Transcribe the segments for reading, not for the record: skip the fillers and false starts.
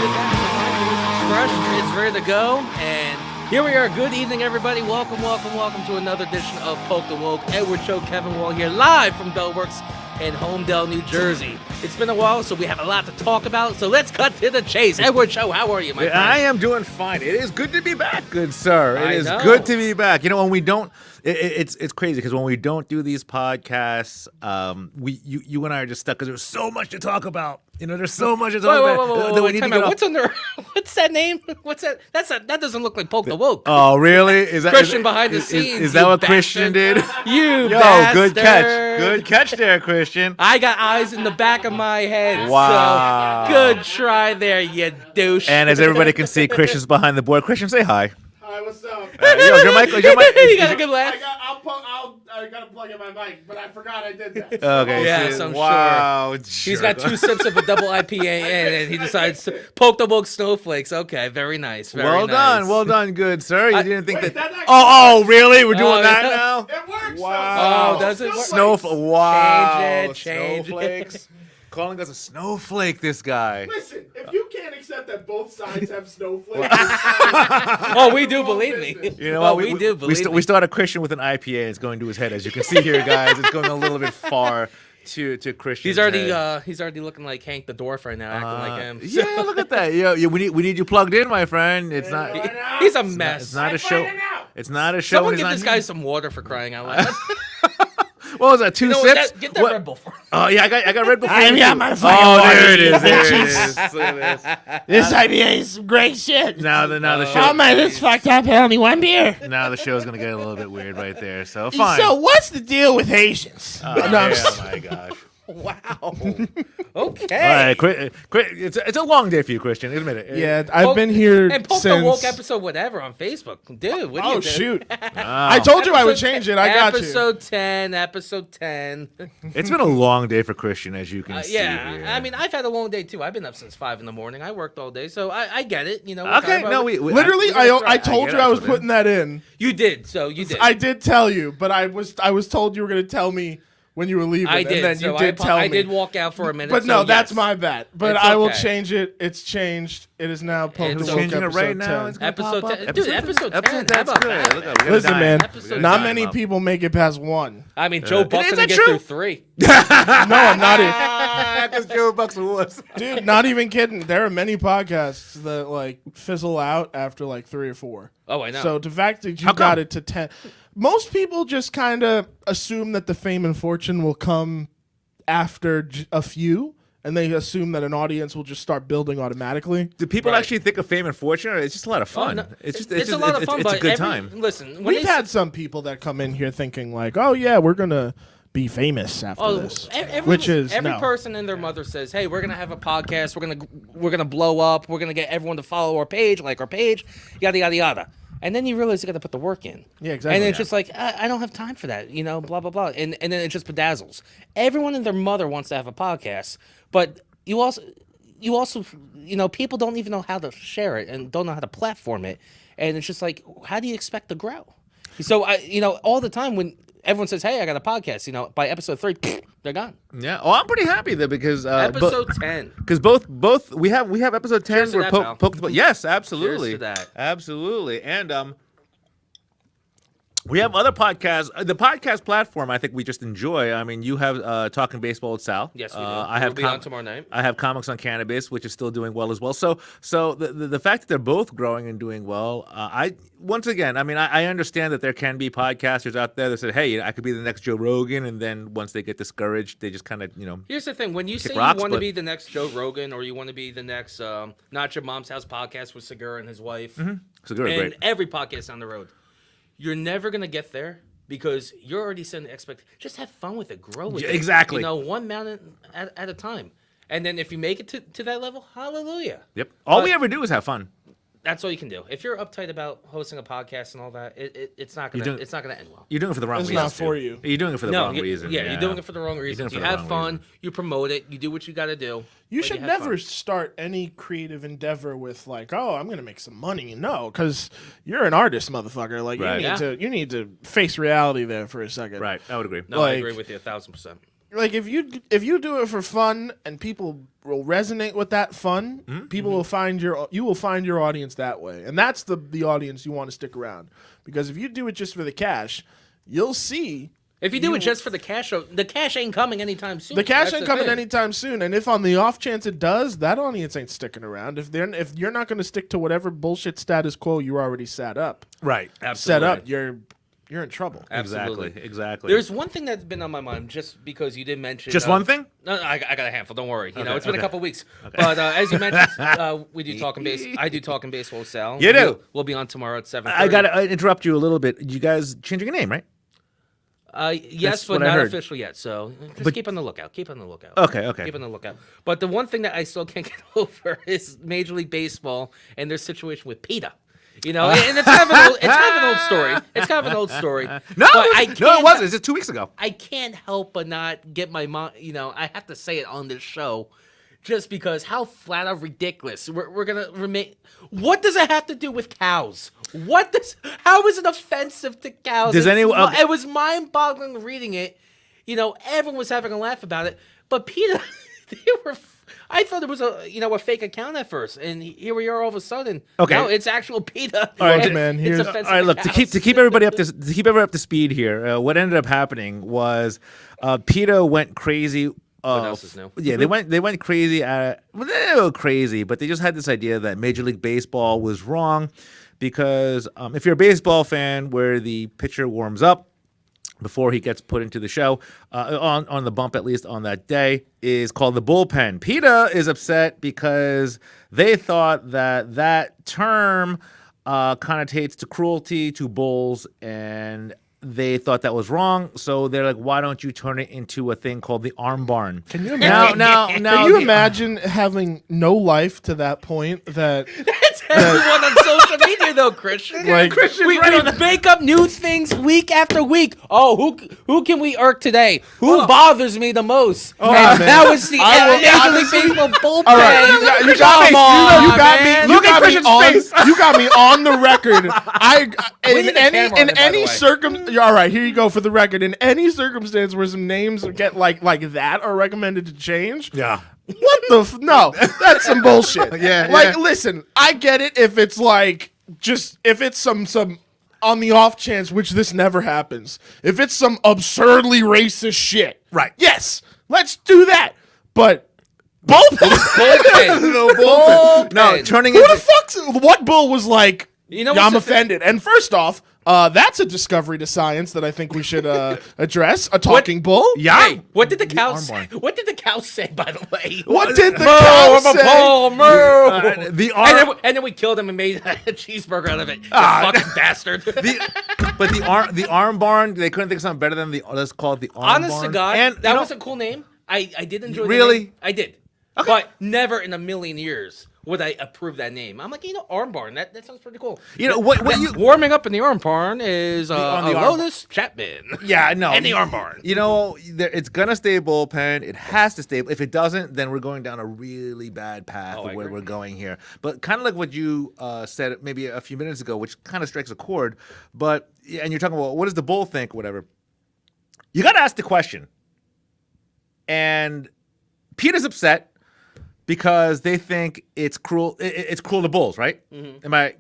It's fresh, it's ready to go, and here we are. Good evening, everybody. Welcome to another edition of Poke the Woke. Edward Cho, Kevin Wall here, live from Bellworks in Homedale, New Jersey. It's been a while, so we have a lot to talk about, so let's cut to the chase. Edward Cho, how are you, my friend? I am doing fine. It is good to be back, good sir. I It is know. good to be back. You know, when we don't, it's crazy because when we don't do these podcasts, you and I are just stuck because there's so much to talk about. You know, there's so much to talk about. that we need to Time get out. off. What's under? What's that name? What's that? That doesn't look like Poke the Woke. Oh, really? Is that Christian behind the scenes, Is that you what bastard. Christian did? You Yo, bastard. good catch. Good catch there, Christian. I got eyes in the back of my head. Wow. So good try there, you douche. And as everybody can see, Christian's behind the board. Christian, say hi. Hi, what's up? Yo, your mic. You got a good laugh. I gotta plug in my mic, but I forgot I did that. Okay. Yes, so- I'm wow, He's got 2 sips of a double IPA and he decides to poke the woke snowflakes. Okay, very nice. Very Well nice. done, good sir. You didn't think Wait, that. that Oh, really? We're doing Oh, that yeah. now? It works. Wow. Oh, does it work? Wow. Change it. Snowflakes. Calling us a snowflake, this guy. Listen, if you can't accept that both sides have snowflakes, Oh, we do believe me. You know Oh, what? we do believe we still had a Christian with an IPA. And it's going to his head, as you can see here, guys. It's going a little bit far to Christian. He's already looking like Hank the Dwarf right now, acting like him. Yeah, look at that. Yeah, we need you plugged in, my friend. It's not. He's a mess. It's not a show. It's not a show. Someone when he's give not this here. guy some water for crying out loud. What was that? 2 You know, sips? get that What- Red Bull for him. Oh yeah, I got Red Bull. I've got my Oh, fucking there water, it is. There it bitches. is. Look at this. This IPA is some great shit. Now the show. Oh man, this fucked up. Only one beer. Now the show's gonna get a little bit weird right there. So fine. So what's the deal with Haitians? Oh, No, I'm yeah, just- my gosh. Wow. All Okay. right, it's a long day for you, Christian. Admit it. yeah, I've been here And poke since. the woke episode, whatever, on Facebook, dude. What do you Oh do? shoot! Wow. I told you I would change it. I got you. Episode 10. Episode 10. It's been a long day for Christian, as you can see. Yeah, here. I mean, I've had a long day too. I've been up since 5 in the morning. I worked all day, so I get it. You know. we're Okay, talking no, about- we Literally, I- I told get you it, I was put it putting that in. You did, so you did. I did tell you, but I was told you were gonna tell me when you were leaving. I did. And then so you did tell me. I did walk out for a minute. But so no, that's yes. my bad. But It's I will okay. change it. It's changed. It is now Poke It's the Woke changing it episode right now. 10. It's gonna Episode pop up. 10. Dude, episode 10. How That's about good. that? Look, we gotta Listen, dime. man. Episode Not nine, many Bob. people make it past 1. I mean, Joe Buck's is gonna that get true? through 3. No, I'm not even. Because Joe Bucks was. Dude, not even kidding. There are many podcasts that like fizzle out after like 3 or 4. Oh, I know. So the fact that you How come? got it to 10, most people just kind of assume that the fame and fortune will come after a few, and they assume that an audience will just start building automatically. Do people Right. actually think of fame and fortune, or it's just a lot of fun? no, It's just a lot of fun, it's but a good time. Listen, when We've had some people that come in here thinking like, "Oh yeah, we're gonna be famous after this," which is every no. person and their mother says, "Hey, we're gonna have a podcast. We're gonna blow up. We're gonna get everyone to follow our page, like our page, yada yada yada." And then you realize you got to put the work in. Yeah, exactly. And it's just like I don't have time for that, you know, blah blah blah. And then it just bedazzles. Everyone and their mother wants to have a podcast, but you also, you know, people don't even know how to share it and don't know how to platform it. And it's just like, how do you expect to grow? So you know, all the time when everyone says, "Hey, I got a podcast," you know, by episode 3, they're gone. Yeah. Oh, I'm pretty happy though because Episode 10. because both we have episode 10 Cheers to where that, pal. poke the yes, absolutely. Cheers to that. Absolutely. And we have other podcasts. The podcast platform, I think we just enjoy. I mean, you have Talking Baseball with Sal. Yes, we do. I have We'll be on tomorrow night. I have Comics on Cannabis, which is still doing well as well. So the fact that they're both growing and doing well, I understand that there can be podcasters out there that say, "Hey, I could be the next Joe Rogan," and then once they get discouraged, they just kind of Here's the thing: when you say rocks, you want to but- be the next Joe Rogan, or you want to be the next Not Your Mom's House podcast with Segura and his wife, So good, and great. every podcast on the road, you're never gonna get there because you're already setting the expectation. Just have fun with it, grow with Yeah, it. exactly. You know, one mountain at a time. And then if you make it to that level, hallelujah. Yep. All But- we ever do is have fun. That's all you can do. If you're uptight about hosting a podcast and all that, it's not You gonna don't- it's not gonna end well. You're doing it for the wrong It's reason. not for you. You're doing it for the wrong reason. Yeah, you're doing it for the wrong reasons. for You the have wrong fun, reason. you promote it, you do what you got to do. You but should have never fun. start any creative endeavor with like, "Oh, I'm gonna make some money." No, because you're an artist, motherfucker. Like Right. you need to face reality there for a second. Right. I would agree. No, I like- agree with you 1,000%. like if you do it for fun and people will resonate with that fun, people will find you will find your audience that way, and that's the audience you want to stick around. Because if you do it just for the cash, you'll see. If you do it just for the cash, the cash ain't coming anytime soon. The cash That's ain't the coming thing. anytime soon, and if on the off chance it does, that audience ain't sticking around. If you're not going to stick to whatever bullshit status quo you already set up, Right. set up, you're in trouble. Absolutely. Exactly. There's one thing that's been on my mind, just because you did mention. Just one thing? No, I got a handful. Don't worry. You know, Okay, it's been a okay. couple weeks. But as you mentioned, we do talking base. I do talking baseball with Sal. You do? We'll be on tomorrow at 7:30. I got to interrupt you a little bit. You guys changing your name, right? Yes, That's but what I not heard. official yet. So just keep on the lookout. Keep on the lookout. Okay. Keep on the lookout. But the one thing that I still can't get over is Major League Baseball and their situation with PETA. You know, and it's kind of an old story. It's kind of an old story. No, but I no, can't- it wasn't. It's just 2 weeks ago. I can't help but not get my mind. You know, I have to say it on this show, just because how flat out ridiculous. We're gonna remain. What does it have to do with cows? How is it offensive to cows? Does anyone- It was mind-boggling reading it. You know, everyone was having a laugh about it, but PETA, they were. I thought it was a fake account at first, and here we are all of a sudden. Okay. No, it's actual PETA. All right, and man, it's here's- offensive All right, look, to cows. keep everybody up to speed here. What ended up happening was PETA went crazy. What else is new? Yeah, they went crazy. Well, they didn't go crazy, but they just had this idea that Major League Baseball was wrong because if you're a baseball fan, where the pitcher warms up before he gets put into the show, on the bump at least on that day, is called the bullpen. PETA is upset because they thought that term connotates to cruelty to bulls, and they thought that was wrong. So they're like, why don't you turn it into a thing called the arm barn? Can you imagine? Now, Can you imagine having no life to that point? That It's everyone on social media, though, Christian. Like- we make up new things week after week. Oh, who can we irk today? Who bothers me the most? Oh, and man. that was the I will- Major League Baseball bullpen. all right, you got Come me. on, You got man. me. Look at Christian's face. You got me on the record. We need a camera on it, by the way. All right, here you go for the record. In any circumstance where some names get like that are recommended to change, Yeah. what the no, that's some bullshit. Yeah, like yeah. listen, I get it if it's like just if it's some on the off chance, which this never happens. If it's some absurdly racist shit, Right. Yes, let's do that. But bullpen. Bullpen. No bullpen. No, Bullpen. turning Who into the fuck's what bull was like? You know "Yeah, I'm what's the thing? offended. And first off, that's a discovery to science that I think we should address. A talking bull. yeah. Hey, what did the cow say? arm barn. What did the cow say, by the way? What did the Moo, cow I'm a say? bull, moo. The arm. And then we killed him and made a cheeseburger out of it. You fucking bastard. But the arm barn, they couldn't think of something better than let's call it the arm Honest barn. to God, And, that you know, was a cool name. I did enjoy Really? the name. I did. But never in a million years would I approve that name. I'm like, arm barn. That sounds pretty cool. You know, what you Warming up in the arm barn is on a the arm- Lotus Chapman. Yeah, no. And the arm barn. You know, it's gonna stay bullpen. It has to stay. If it doesn't, then we're going down a really bad path Oh, I of where agree. we're going here. But kind of like what you said maybe a few minutes ago, which kind of strikes a chord. But and you're talking about what does the bull think, whatever. You got to ask the question. And Peter's upset because they think it's cruel. It's cruel to bulls, right? Am I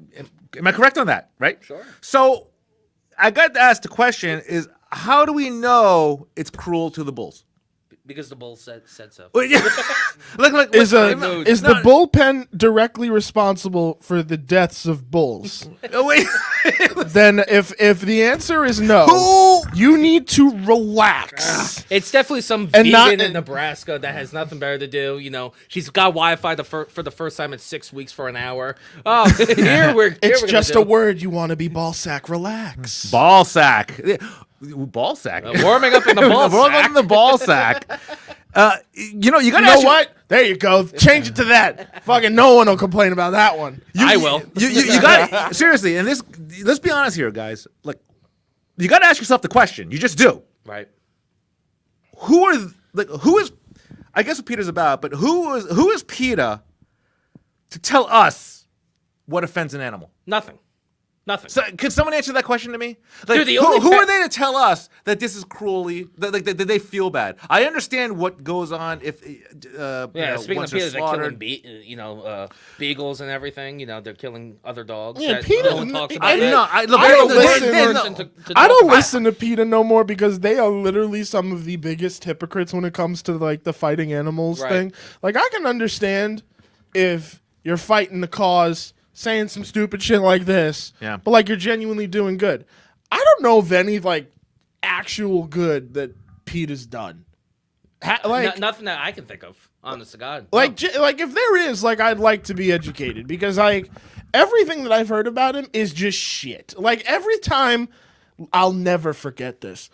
correct on that? Right. Sure. So I got to ask the question: is how do we know it's cruel to the bulls? Because the bull said so. Look, Is the no, bullpen directly responsible for the deaths of bulls? oh, wait. Then if the answer is no, Who? you need to relax. It's definitely some And vegan not- in Nebraska that has nothing better to do. She's got Wi-Fi for the first time in 6 weeks for an hour. Oh, It's just a word. You want to be ball sack. Relax. Ball sack. Ball sack. Warming up in the ball Warming up sack. in the ball sack. You got You know what? There you go. Change it to that. Fucking no one will complain about that one. I will. You got seriously, and this. Let's be honest here, guys. Like, you got to ask yourself the question. You just do. Right. Who is? I guess what Peter's about, but who is PETA to tell us what offends an animal? Nothing. Nothing. So, could someone answer that question to me? Like, Dude, the only who pet- are they to tell us that this is cruelly? That they feel bad. I understand what goes on if Speaking once of they're PETA, they're killing slaughtered. beagles and everything. They're killing other dogs. Yeah, that PETA- no one talks about. I it. know, I don't listen- to I talk don't about. listen to PETA no more because they are literally some of the biggest hypocrites when it comes to like the fighting animals Right. thing. Like I can understand if you're fighting the cause, saying some stupid shit like this, Yeah. but like you're genuinely doing good. I don't know of any like actual good that PETA's done. Nothing that I can think of. Honest to God. Like if there is, like, I'd like to be educated because like everything that I've heard about him is just shit. Like every time, I'll never forget this.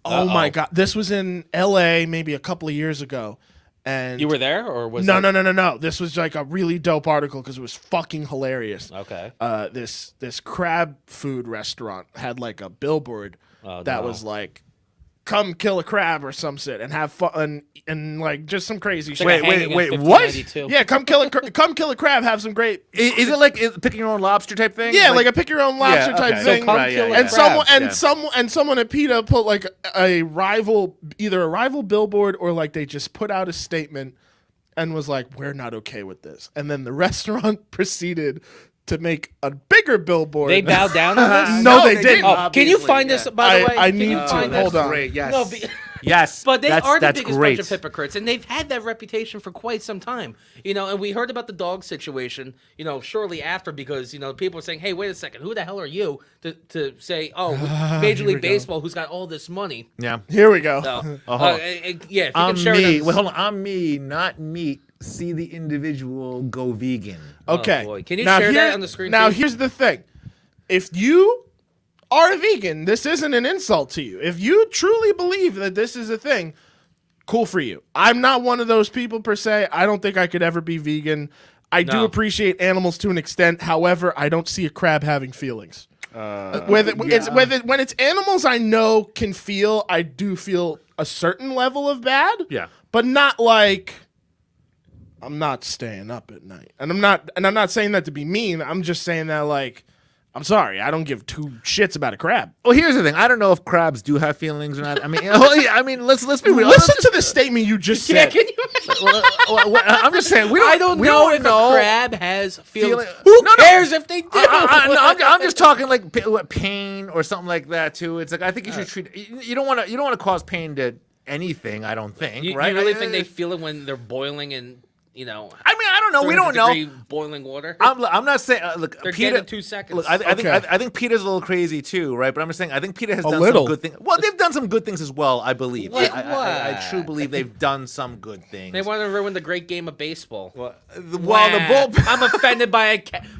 Oh my God, this was in L.A. maybe a couple of years ago, and You were there, or was no. it- This was like a really dope article because it was fucking hilarious. Okay. This crab food restaurant had like a billboard Oh, that no. was like, "Come kill a crab" or some shit, and have fun and like just some crazy shit. It's like a Wait, hanging in what? 1592. Yeah, come kill a crab. Have some great. Is it like picking your own lobster type thing? Yeah, like a pick your own lobster Yeah, type okay. thing. So come Right, kill yeah, a and crab. someone at PETA put like a rival, either a rival billboard or like they just put out a statement and was like, "We're not okay with this." And then the restaurant proceeded to make a bigger billboard. They bowed down on this. No, they didn't. Oh, can you Obviously, find this? By the way, I can need you to. find Hold this? on. Great. Yes. No, Yes. But they that's, are the that's biggest great. bunch of hypocrites, and they've had that reputation for quite some time. And we heard about the dog situation, shortly after, because people were saying, "Hey, wait a second, who the hell are you to say, oh, Major League Baseball, who's got all this money?" Yeah. Here we go. So, Oh, hold on. yeah, if you I'm can share it me. on- Wait, hold on. I'm me, not meat. See the individual go vegan. Okay. boy. Can you Now share that here- on the screen, Now too? here's the thing: if you are a vegan, this isn't an insult to you. If you truly believe that this is a thing, cool for you. I'm not one of those people per se. I don't think I could ever be vegan. I do No. appreciate animals to an extent. However, I don't see a crab having feelings. When it's animals I know can feel, I do feel a certain level of bad. Yeah. But not like I'm not staying up at night. And I'm not saying that to be mean. I'm just saying that like I'm sorry, I don't give two shits about a crab. Well, here's the thing. I don't know if crabs do have feelings or not. I mean, let's be real. Listen to the statement you just Yeah, said. can you? I'm just saying we don't. I don't we know don't if know. a crab has feelings. Feeling- Who No, no. cares if they do? I'm just talking like pain or something like that too. It's like I think you should treat. You don't want to cause pain to anything. I don't think. You right? really think they feel it when they're boiling in, I mean, I don't know. We don't know. 300-degree boiling water? I'm not saying. Look, They're PETA. dead in 2 seconds. Look, I Okay. think PETA's a little crazy too, right? But I'm just saying, I think PETA has A done little. some good things. Well, they've done some good things as well, I believe. Like I what? truly believe they've done some good things. They want to ruin the great game of baseball. the Wow. bullpen. I'm offended by a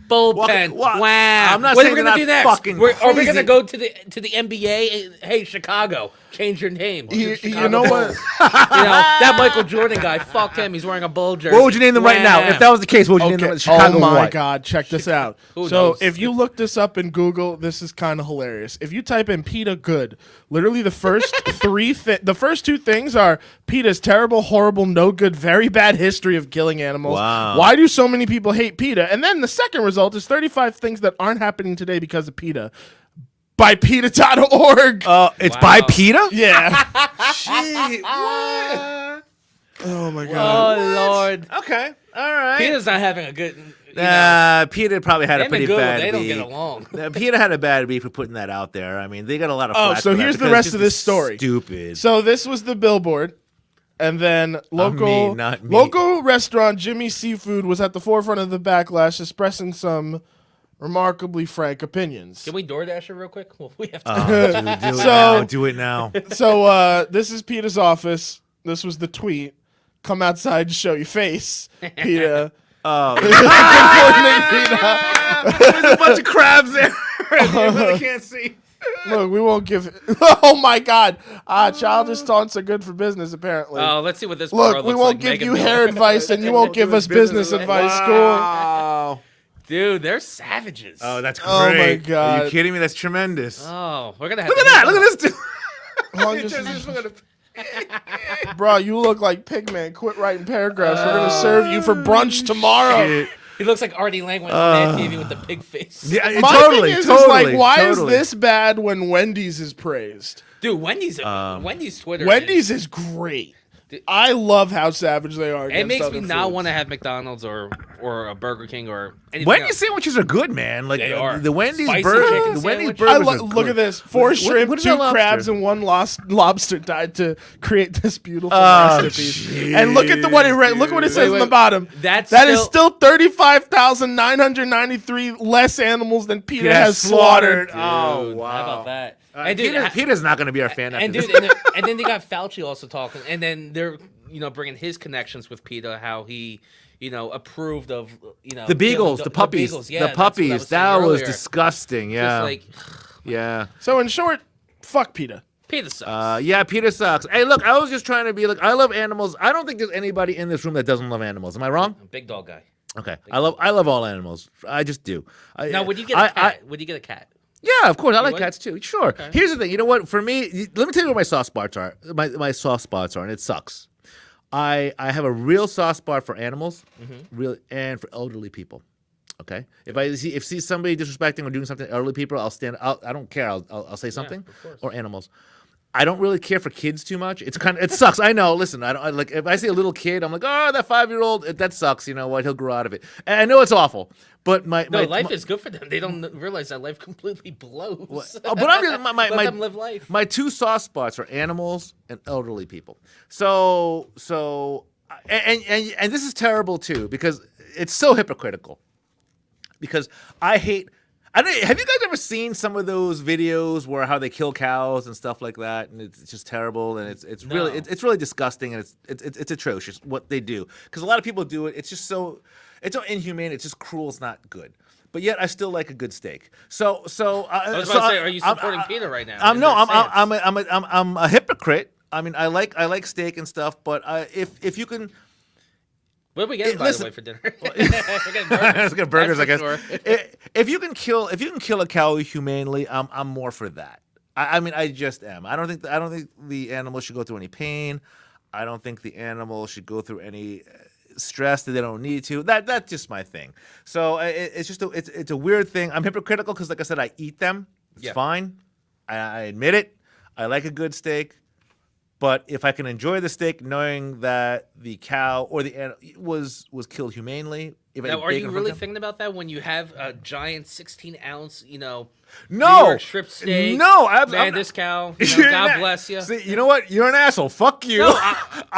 bullpen. Well, wow. I'm not what saying are we they're gonna do not next? fucking Are we crazy. gonna go to the NBA? Hey, Chicago, change your name. You Chicago know what? Bulls. That Michael Jordan guy. Fuck him. He's wearing a bull jersey. What would you name them right now? Wow. If that was the case, what would you name them? Okay. Chicago Oh my what? God! Check this out. Who So knows? if you look this up in Google, this is kind of hilarious. If you type in PETA good, literally the first the first two things are PETA's terrible, horrible, no good, very bad history of killing animals. Wow. Why do so many people hate PETA? And then the second result is 35 things that aren't happening today because of PETA. By PETA.org. It's Wow. by PETA. yeah. Shit. What? Oh my God. Oh Lord. Okay. All right. Peter's not having a good. PETA probably had a Him pretty and Google, bad they don't beef. get along. PETA had a bad beef for putting that out there. I mean, they got a lot of. Oh, flack so for that here's the because rest it's of this just story. Stupid. So this was the billboard, and then local not me. local restaurant Jimmy Seafood was at the forefront of the backlash, expressing some remarkably frank opinions. Can we DoorDash it real quick? Well, we have to. Do it So- now. Do it now. So this is Peter's office. This was the tweet. Come outside to show your face, Peter. Oh, PETA. there's a bunch of crabs there. You really can't see. Look, we won't give. Oh my God! Childish taunts are good for business, apparently. Oh, let's see what this. Look, bro we looks won't like. give Megan you Miller. hair advice, and you won't give us business advice. Wow. Dude, they're savages. Oh, that's great. Oh, my Are God. you kidding me? That's tremendous. Oh, we're gonna have Look to at that. hit Look at this dude. Cool. Oh, bro, you look like Pigman. Quit writing paragraphs. We're gonna serve you for brunch tomorrow. Shit. He looks like Artie Lang on Mad TV with the pig face. Yeah, My totally, thing is totally. like, why totally. is this bad when Wendy's is praised? Dude, Wendy's Twitter. Wendy's is great. I love how savage they are. It against makes me other not foods. want to have McDonald's or a Burger King or anything Wendy's else. sandwiches are good, man. Like They are. the Wendy's Spicy burger, chicken the Wendy's sandwich. burgers are Look good. at this: 4 shrimp, what is 2 that lobster? crabs, and 1 lobster died to create this beautiful Oh, masterpiece. And look at what look what it says on the wait. bottom. That's That is still- still 35,993 less animals than PETA Yes, has slaughtered. Oh, Dude, wow. How about that? And dude, Peter's not going to be our fan. and after dude, this. and then they got Fauci also talking, and then they're bringing his connections with PETA, how he approved of the beagles, the puppies, beagles. Yeah, the that's what I puppies. was That saying was earlier. disgusting. Just Yeah, like yeah. So in short, fuck PETA. PETA sucks. Yeah, Peter sucks. Hey, look, I was just trying to be like, I love animals. I don't think there's anybody in this room that doesn't love animals. Am I wrong? Big dog guy. Okay, I love all animals. I just do. Now, would you get a cat? Would you get a cat? Yeah, of course. I like would? cats too. Sure. Okay. Here's the thing. You know what? For me, let me tell you what my soft spots are. My soft spots are, and it sucks. I have a real soft spot for animals, real and for elderly people. Okay. If I see somebody disrespecting or doing something to elderly people, I'll stand. I don't care. I'll say something. of course. Or animals. I don't really care for kids too much. It sucks. I know. Listen, like if I see a little kid, I'm like, oh, that 5-year-old, that sucks. You know what? He'll grow out of it. And I know it's awful, but Life is good for them. They don't realize that life completely blows. but I'm just Let them live life. My 2 soft spots are animals and elderly people. So and this is terrible too because it's so hypocritical. Because I hate. Have you guys ever seen some of those videos where how they kill cows and stuff like that, and it's just terrible and it's really No. it's really disgusting and it's atrocious what they do because a lot of people do it. It's just so inhumane. It's just cruel. It's not good. But yet I still like a good steak. So I was about to say, are you supporting PETA right now? in No, their stance? I'm a hypocrite. I mean, I like steak and stuff, but if you can. What are we getting, by listen- the way, for dinner? We're getting burgers. Let's get burgers, I That's guess. for sure. If you can kill a cow humanely, I'm more for that. I mean, I just am. I don't think the animal should go through any pain. I don't think the animal should go through any stress that they don't need to. That's just my thing. So it's just it's a weird thing. I'm hypocritical because, like I said, I eat them. It's Yeah. fine. I admit it. I like a good steak. But if I can enjoy the steak knowing that the cow or the animal was killed humanely, if I Now, ate are you bacon from really them- thinking about that when you have a giant 16-ounce, New No, York strip steak? no, I'm Man, not- this cow. You're God not- bless you. See, you know what? You're an asshole. Fuck you. No,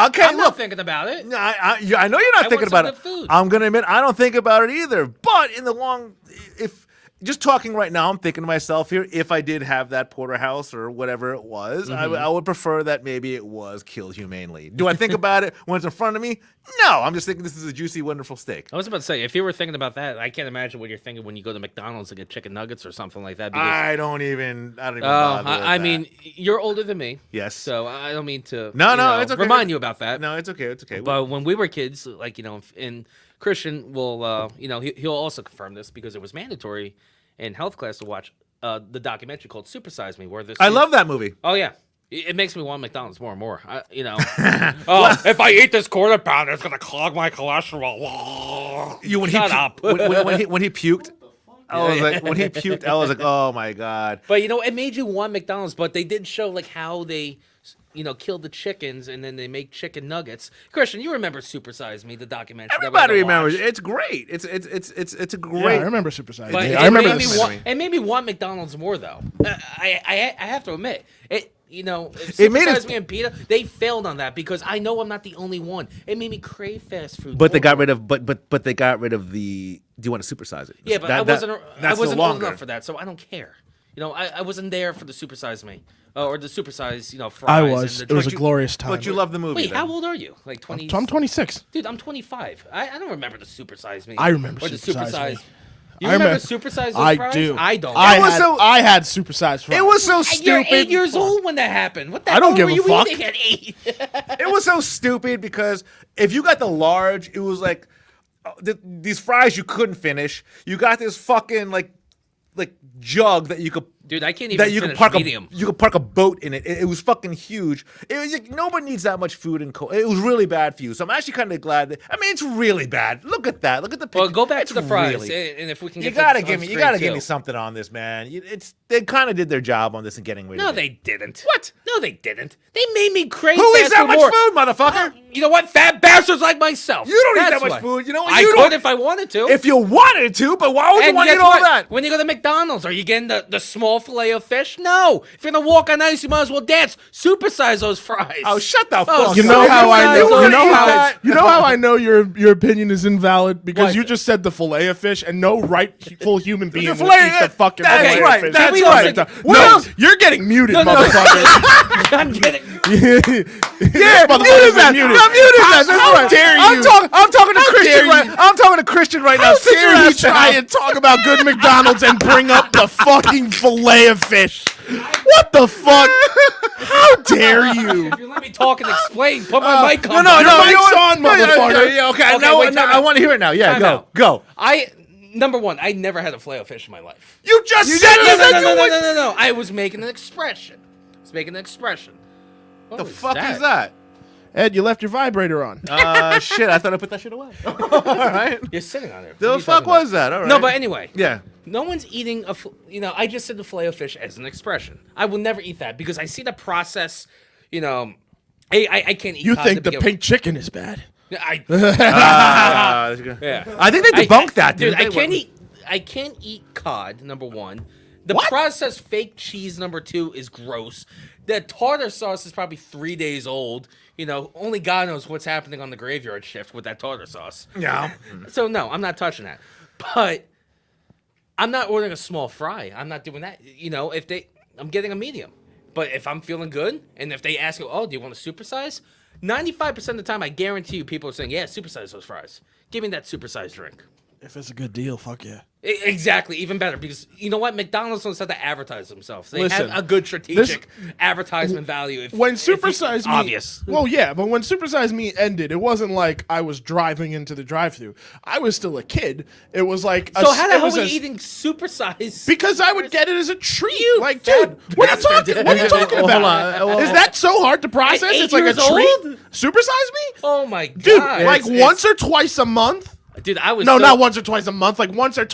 okay, I'm look. not thinking about it. No, I know you're not I thinking want some about it. good food. I'm gonna admit I don't think about it either. But in the long, if just talking right now, I'm thinking to myself here: if I did have that porterhouse or whatever it was, Mm-hmm. I would prefer that maybe it was killed humanely. Do I think about it when it's in front of me? No, I'm just thinking this is a juicy, wonderful steak. I was about to say, if you were thinking about that, I can't imagine what you're thinking when you go to McDonald's to get chicken nuggets or something like that. Because, I don't even bother with that. mean, you're older than me. Yes. So I don't mean to It's okay. remind you about that. No, it's okay. It's okay. But when we were kids, like, and Christian will, he'll also confirm this because it was mandatory in health class to watch the documentary called Super Size Me, where this. I love that movie. Oh yeah, it makes me want McDonald's more and more. If I eat this quarter pounder, it's gonna clog my cholesterol. Shut up. when he puked, I was like, when he puked, I was like, oh my god. But it made you want McDonald's. But they did show like how they, killed the chickens and then they make chicken nuggets. Christian, you remember Super Size Me, the documentary? that we had to Everybody remembers. watch. It's great. It's a Yeah, great. I remember Super Size. But Me. it I remember made me this. want. It made me want McDonald's more though. I have to admit it. It Super made Size us- Me and PETA, they failed on that because I know I'm not the only one. It made me crave fast food. But they more. got rid of. But they got rid of the. Do you want to supersize it? Yeah, but That- I wasn't that's no old longer. enough for that, so I don't care. I wasn't there for the Super Size Me or the Super Size, fries. I was. And It was the a glorious time. But you love the movie. Wait, then. how old are you? Like 20? I'm 26. Dude, I'm 25. I don't remember the Super Size Me. I remember or the Super Size Me. You I remember remember- Super Size I fries? do. I don't. I had Super Size fries. It was so You're stupid. 8 years old when that happened. What the I don't hell give were a you fuck. eating at 8? It was so stupid because if you got the large, it was like these fries you couldn't finish. You got this fucking like jug that you could Dude, I can't even that you could finish park medium. you could park a boat in it. It was fucking huge. It was like, nobody needs that much food and cold. It was really bad for you. So I'm actually kind of glad that. I mean, it's really bad. Look at that. Look at the picture. Well, go back It's to the fries, really- and if we can you get gotta this give on me. You screen, gotta give too. me something on this, man. They kind of did their job on this and getting rid No, of it. they didn't. What? No, they didn't. They made me crave Who eats fast that food much more. food, motherfucker? You know what? Fat bastards like myself. You don't eat That's that much why. food. You know what? I You could don't- if I wanted to. If you wanted to, but why would you and want to guess eat all what? that? When you go to McDonald's, are you getting the small filet of fish? No. If you're gonna walk on ice, you might as well dance. Supersize those fries. Oh, shut the Oh, fuck You up. know how I You know. wanna You know eat how. that? You know how I know your opinion is invalid because What? you just said the fillet of fish, and no rightful human being will fillet- eat the fucking that's fillet right, of fish. that's we right. also- What No, else? you're getting muted, No. motherfucker. I'm kidding. Yeah, Motherfucker's muted that. been muted. I'm muted that. That's How right. dare I'm you? talking to How Christian dare right. you? I'm talking to Christian right now. How Sit your dare he ass down. try and talk about good McDonald's and bring up the fucking fillet of fish? What the fuck? How dare you? If you let me talk and explain, put my mic on. No, Your no, mic's you know what? on, motherfucker. Yeah, okay, Okay, now wait, time I out. want to hear it now. Yeah, Time go, out. go. Number one, I never had a filet of fish in my life. You just You said did- you No, said no, you no, no, would. no, no, no. I was making an expression. What The was fuck is that? Ed, you left your vibrator on. Shit, I thought I put that shit away. All right. You're sitting on it. What The are you fuck talking about? was that? All right. No, but anyway. Yeah. No one's eating I just said the filet of fish as an expression. I will never eat that because I see the process, I can't eat You cod think to the begin pink chicken is bad? with. I Yeah. I think they debunked that, dude, didn't they? I can't eat cod, number one. The What? processed fake cheese, number two, is gross. The tartar sauce is probably 3 days old. Only God knows what's happening on the graveyard shift with that tartar sauce. Yeah. So no, I'm not touching that. But I'm not ordering a small fry. I'm not doing that. I'm getting a medium. But if I'm feeling good, and if they ask you, oh, do you want a supersize? 95% of the time, I guarantee you, people are saying, yeah, supersize those fries. Give me that supersized drink. If it's a good deal, fuck yeah. Exactly, even better because you know what? McDonald's knows how to advertise themselves. They Listen, have a good strategic advertisement value. When if Super it's Size Me, obvious. well, yeah, but when Super Size Me ended, it wasn't like I was driving into the drive-thru. I was still a kid. It was like So how the hell was are a- you eating supersized? Because I would get it as a treat. You Like, fat dude, what are you talking? What are you talking Hold about? on. Is that so hard to process? At 8 It's like a years treat. old? Super Size Me, Oh my god, dude. Like It's- once or twice a month. dude, I was No, so, not once or twice a month. Like once or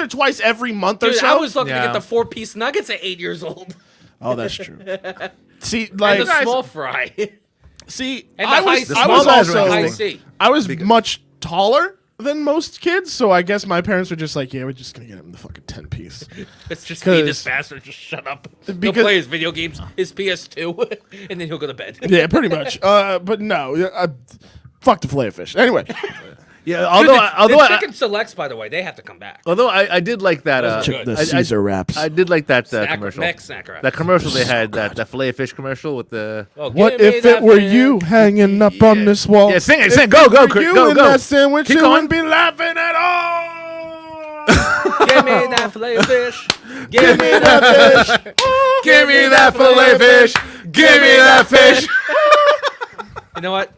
twice every month or Dude, so. I was looking Yeah. at the 4-piece nuggets at 8 years old. Oh, that's true. See, And like, the small fry. see, And I the was, high- I was small guys are also, high interesting. C. I was much taller than most kids, so I guess my parents were just like, "Yeah, we're just gonna get him the fucking 10-piece." Let's just feed this 'Cause- bastard. Just shut up. He'll Because- play his video games, his PS2, and then he'll go to bed. Yeah, pretty much. But no, fuck the fillet of fish. Anyway, Yeah. Dude, Although the I, chicken selects, by the way, they have to come back. although I did like that. Those are good. the I- Caesar wraps. I did like that Snack, commercial. Mac snack wrap. That commercial they had, that filet of fish commercial with the. Oh, What give me if that it were fish. you hanging up on this wall? Yeah, sing it, If sing. Go, it go, were Chris, you go, in go. that sandwich, Keep you going. wouldn't be laughing at all. Give me that filet of fish. Give me that fish. Give me that filet of fish. Give me that fish. You know what?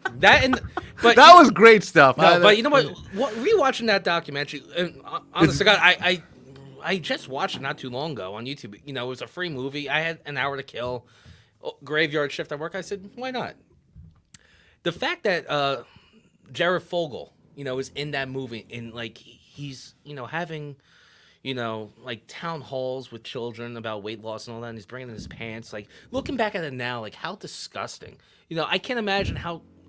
But That was great stuff. No, but you know what? Rewatching that documentary, and honest to God, I just watched it not too long ago on YouTube. It was a free movie. I had an hour to kill. Graveyard shift at work. I said, why not? The fact that Jared Fogle, is in that movie and like he's having like town halls with children about weight loss and all that, and he's bringing in his pants. Like looking back at it now, like how disgusting. I can't imagine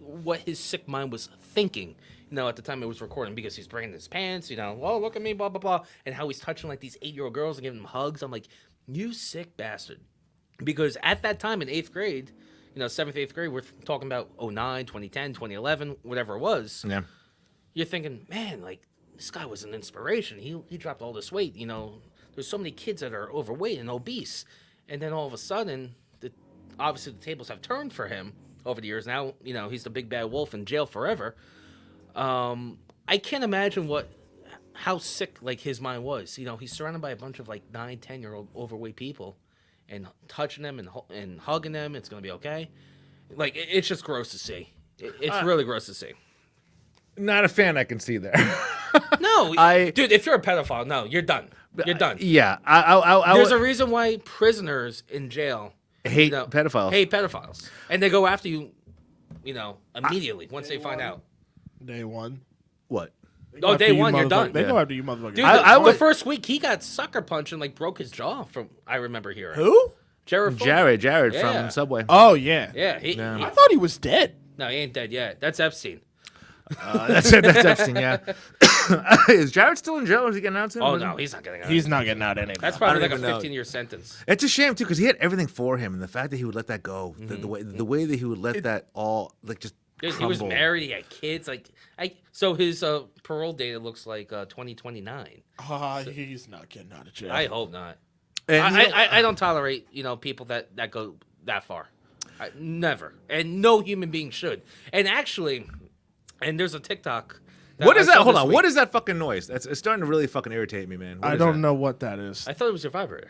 what his sick mind was thinking, at the time it was recording, because he's bringing his pants, well, look at me, blah, blah, blah, and how he's touching, like, these 8-year-old girls and giving them hugs. I'm like, you sick bastard. Because at that time in 8th grade, 7th, 8th grade, we're talking about 09, 2010, 2011, whatever it was. Yeah. You're thinking, man, like, this guy was an inspiration. He dropped all this weight, There's so many kids that are overweight and obese. And then all of a sudden, obviously the tables have turned for him over the years. Now, he's the big bad wolf in jail forever. I can't imagine how sick like his mind was. He's surrounded by a bunch of like 9, 10-year-old overweight people, and touching them and hugging them. It's gonna be okay. Like it's just gross to see. It's really gross to see. Not a fan. I can see there. No, I- dude, if you're a pedophile, no, you're done. You're done. Yeah, I There's would a reason why prisoners in jail hate pedophiles. hate pedophiles, and they go after you, immediately once they find out. Day one. What? Oh, day one, you're done. They Dude, go after you, motherfucker. the would- first week he got sucker punched and broke his jaw. From I remember hearing. Who? Jared. Foreman. Jared Yeah. from Subway. Oh yeah. Yeah, I thought he was dead. no, he ain't dead yet. That's Epstein. That's Epstein. Yeah. Is Jared still in jail? Or is he getting out soon? Oh no, he's not getting out. He's not getting out anyway. That's probably I like don't a even know. 15-year sentence. It's a shame too because he had everything for him, and the fact that he would let that go, the way that he would let that all just He was crumble. married. He had kids. So his parole date it looks like 2029. He's not getting out of jail. I hope not. And, you know, I don't tolerate people that go that far. Never, and no human being should. And actually, there's a TikTok. what is I that? saw Hold this on. week. What is that fucking noise? It's starting to really fucking irritate me, man. What I is don't that? know what that is. I thought it was your vibrator.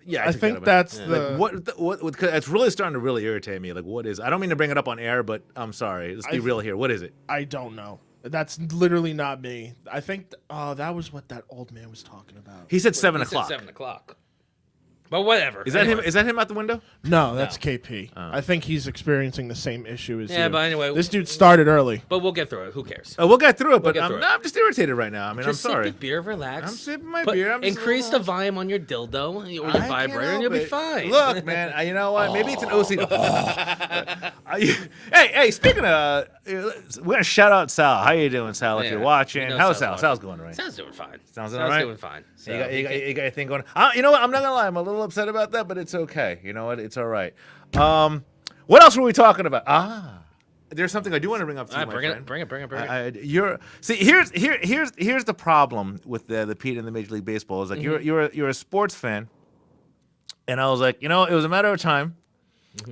Yeah, I took think that that's away. the. What? Cause it's really starting to really irritate me. Like, what is? I don't mean to bring it up on air, but I'm sorry. Let's be real here. What is it? I don't know. That's literally not me. I think. That was what that old man was talking about. He said 7 He said o'clock. 7 o'clock. But whatever. Is that Anyway. him? Is that him out the window? No, that's KP. I think he's experiencing the same issue as Yeah, you. but anyway, This dude started early. But we'll get through it. Who cares? We'll get through it, but get through it. I'm just irritated right now. I mean, Just I'm sorry. sip your beer, relax. I'm sipping my beer. I'm just increase the volume on your dildo or your I can't vibrator, and help you'll be it. fine. Look, man, you know what? Maybe it's an OCD. Hey, speaking of, we're gonna shout out Sal. How you doing, Sal? If Yeah, you're we watching, know how's Sal's Sal? watching. Sal's going right. Sounds doing fine. Sounds Sounds all right? doing fine. So, You got your thing going. You know what? I'm not gonna lie. I'm a little upset about that, but it's okay. You know what? It's all right. What else were we talking about? There's something I do want to bring up to you, all right, my bring friend. it. Here's the problem with the Pete and the Major League Baseball is like you're a sports fan, and I was like, it was a matter of time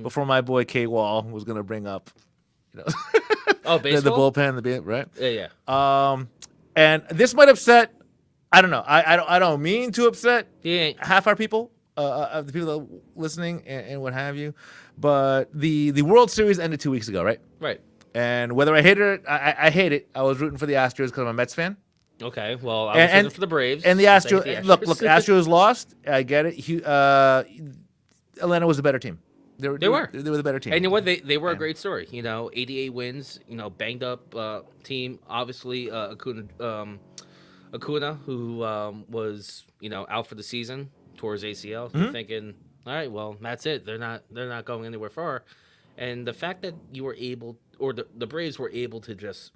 before my boy K Wall was gonna bring up, Oh, the baseball. bullpen, right? Yeah. And this might upset. I don't know. I don't mean to upset Yeah. half our people, of the people that are listening and what have you. But the World Series ended 2 weeks ago, right? Right. And whether I hate it, I hate it. I was rooting for the Astros because I'm a Mets fan. Okay. Well, I was rooting for the Braves. And the since I Astros. hate the Look, Astros lost. I get it. Atlanta was a better team. They were the better team. And you know what? They were a great story. 88 wins. Banged up team. Obviously, Acuna, who was out for the season, tore his ACL. So you're thinking, all right, well, that's it. They're not going anywhere far. And the fact that you were able, or the Braves were able to just,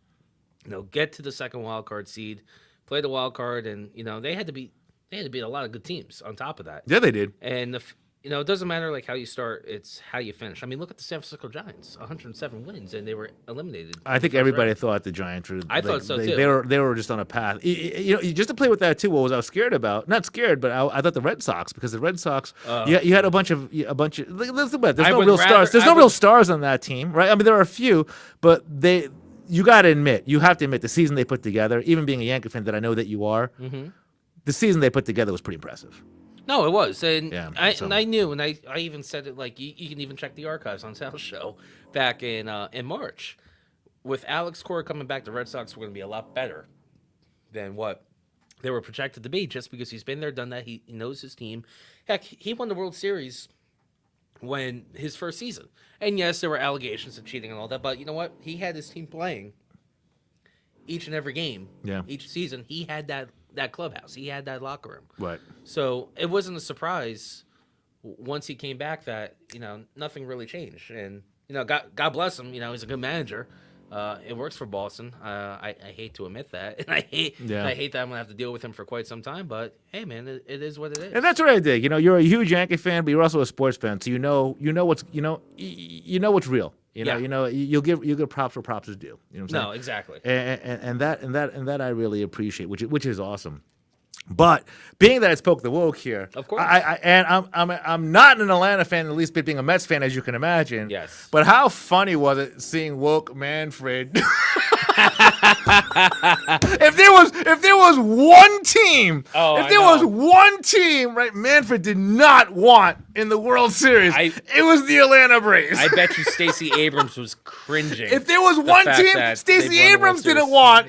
get to the second wild card seed, play the wild card, and they had to beat a lot of good teams on top of that. Yeah, they did. And it doesn't matter how you start; it's how you finish. I mean, look at the San Francisco Giants, 107 wins, and they were eliminated. I think everybody thought the Giants were. I thought so, too. They were just on a path. Just to play with that too. What was I was scared about? Not scared, but I thought the Red Sox, because the Red Sox, you had a bunch of. Let's think about it. There's no real stars. There's no real stars on that team, right? I mean, there are a few, but you got to admit, you have to admit, the season they put together, even being a Yankee fan that I know that you are, the season they put together was pretty impressive. No, it was, and Yeah, I knew, and I even said it. You can even check the archives on Sal's show back in March. With Alex Cora coming back, the Red Sox were going to be a lot better than what they were projected to be, just because he's been there, done that. He knows his team. Heck, he won the World Series when his first season. And yes, there were allegations of cheating and all that, but you know what? He had his team playing each and every game. Yeah. Each season, he had that clubhouse. He had that locker room. Right. So it wasn't a surprise once he came back that, nothing really changed. And, God bless him. He's a good manager. It works for Boston. I hate to admit that. And I hate that I'm going to have to deal with him for quite some time. But, hey, man, it is what it is. And that's what I did. You're a huge Yankee fan, but you're also a sports fan, so you know what's what's real. You'll give props where props is due. You know what I'm saying? No, exactly. And that I really appreciate, which is awesome. But being that I spoke the woke here, Of course. I'm not an Atlanta fan, at least being a Mets fan, as you can imagine. Yes. But how funny was it seeing woke Manfred? If there was one team, one team, right? Manfred did not want in the World Series. It was the Atlanta Braves. I bet you Stacey Abrams was cringing. If there was one fact team that Stacey they won the World Abrams didn't Series. want,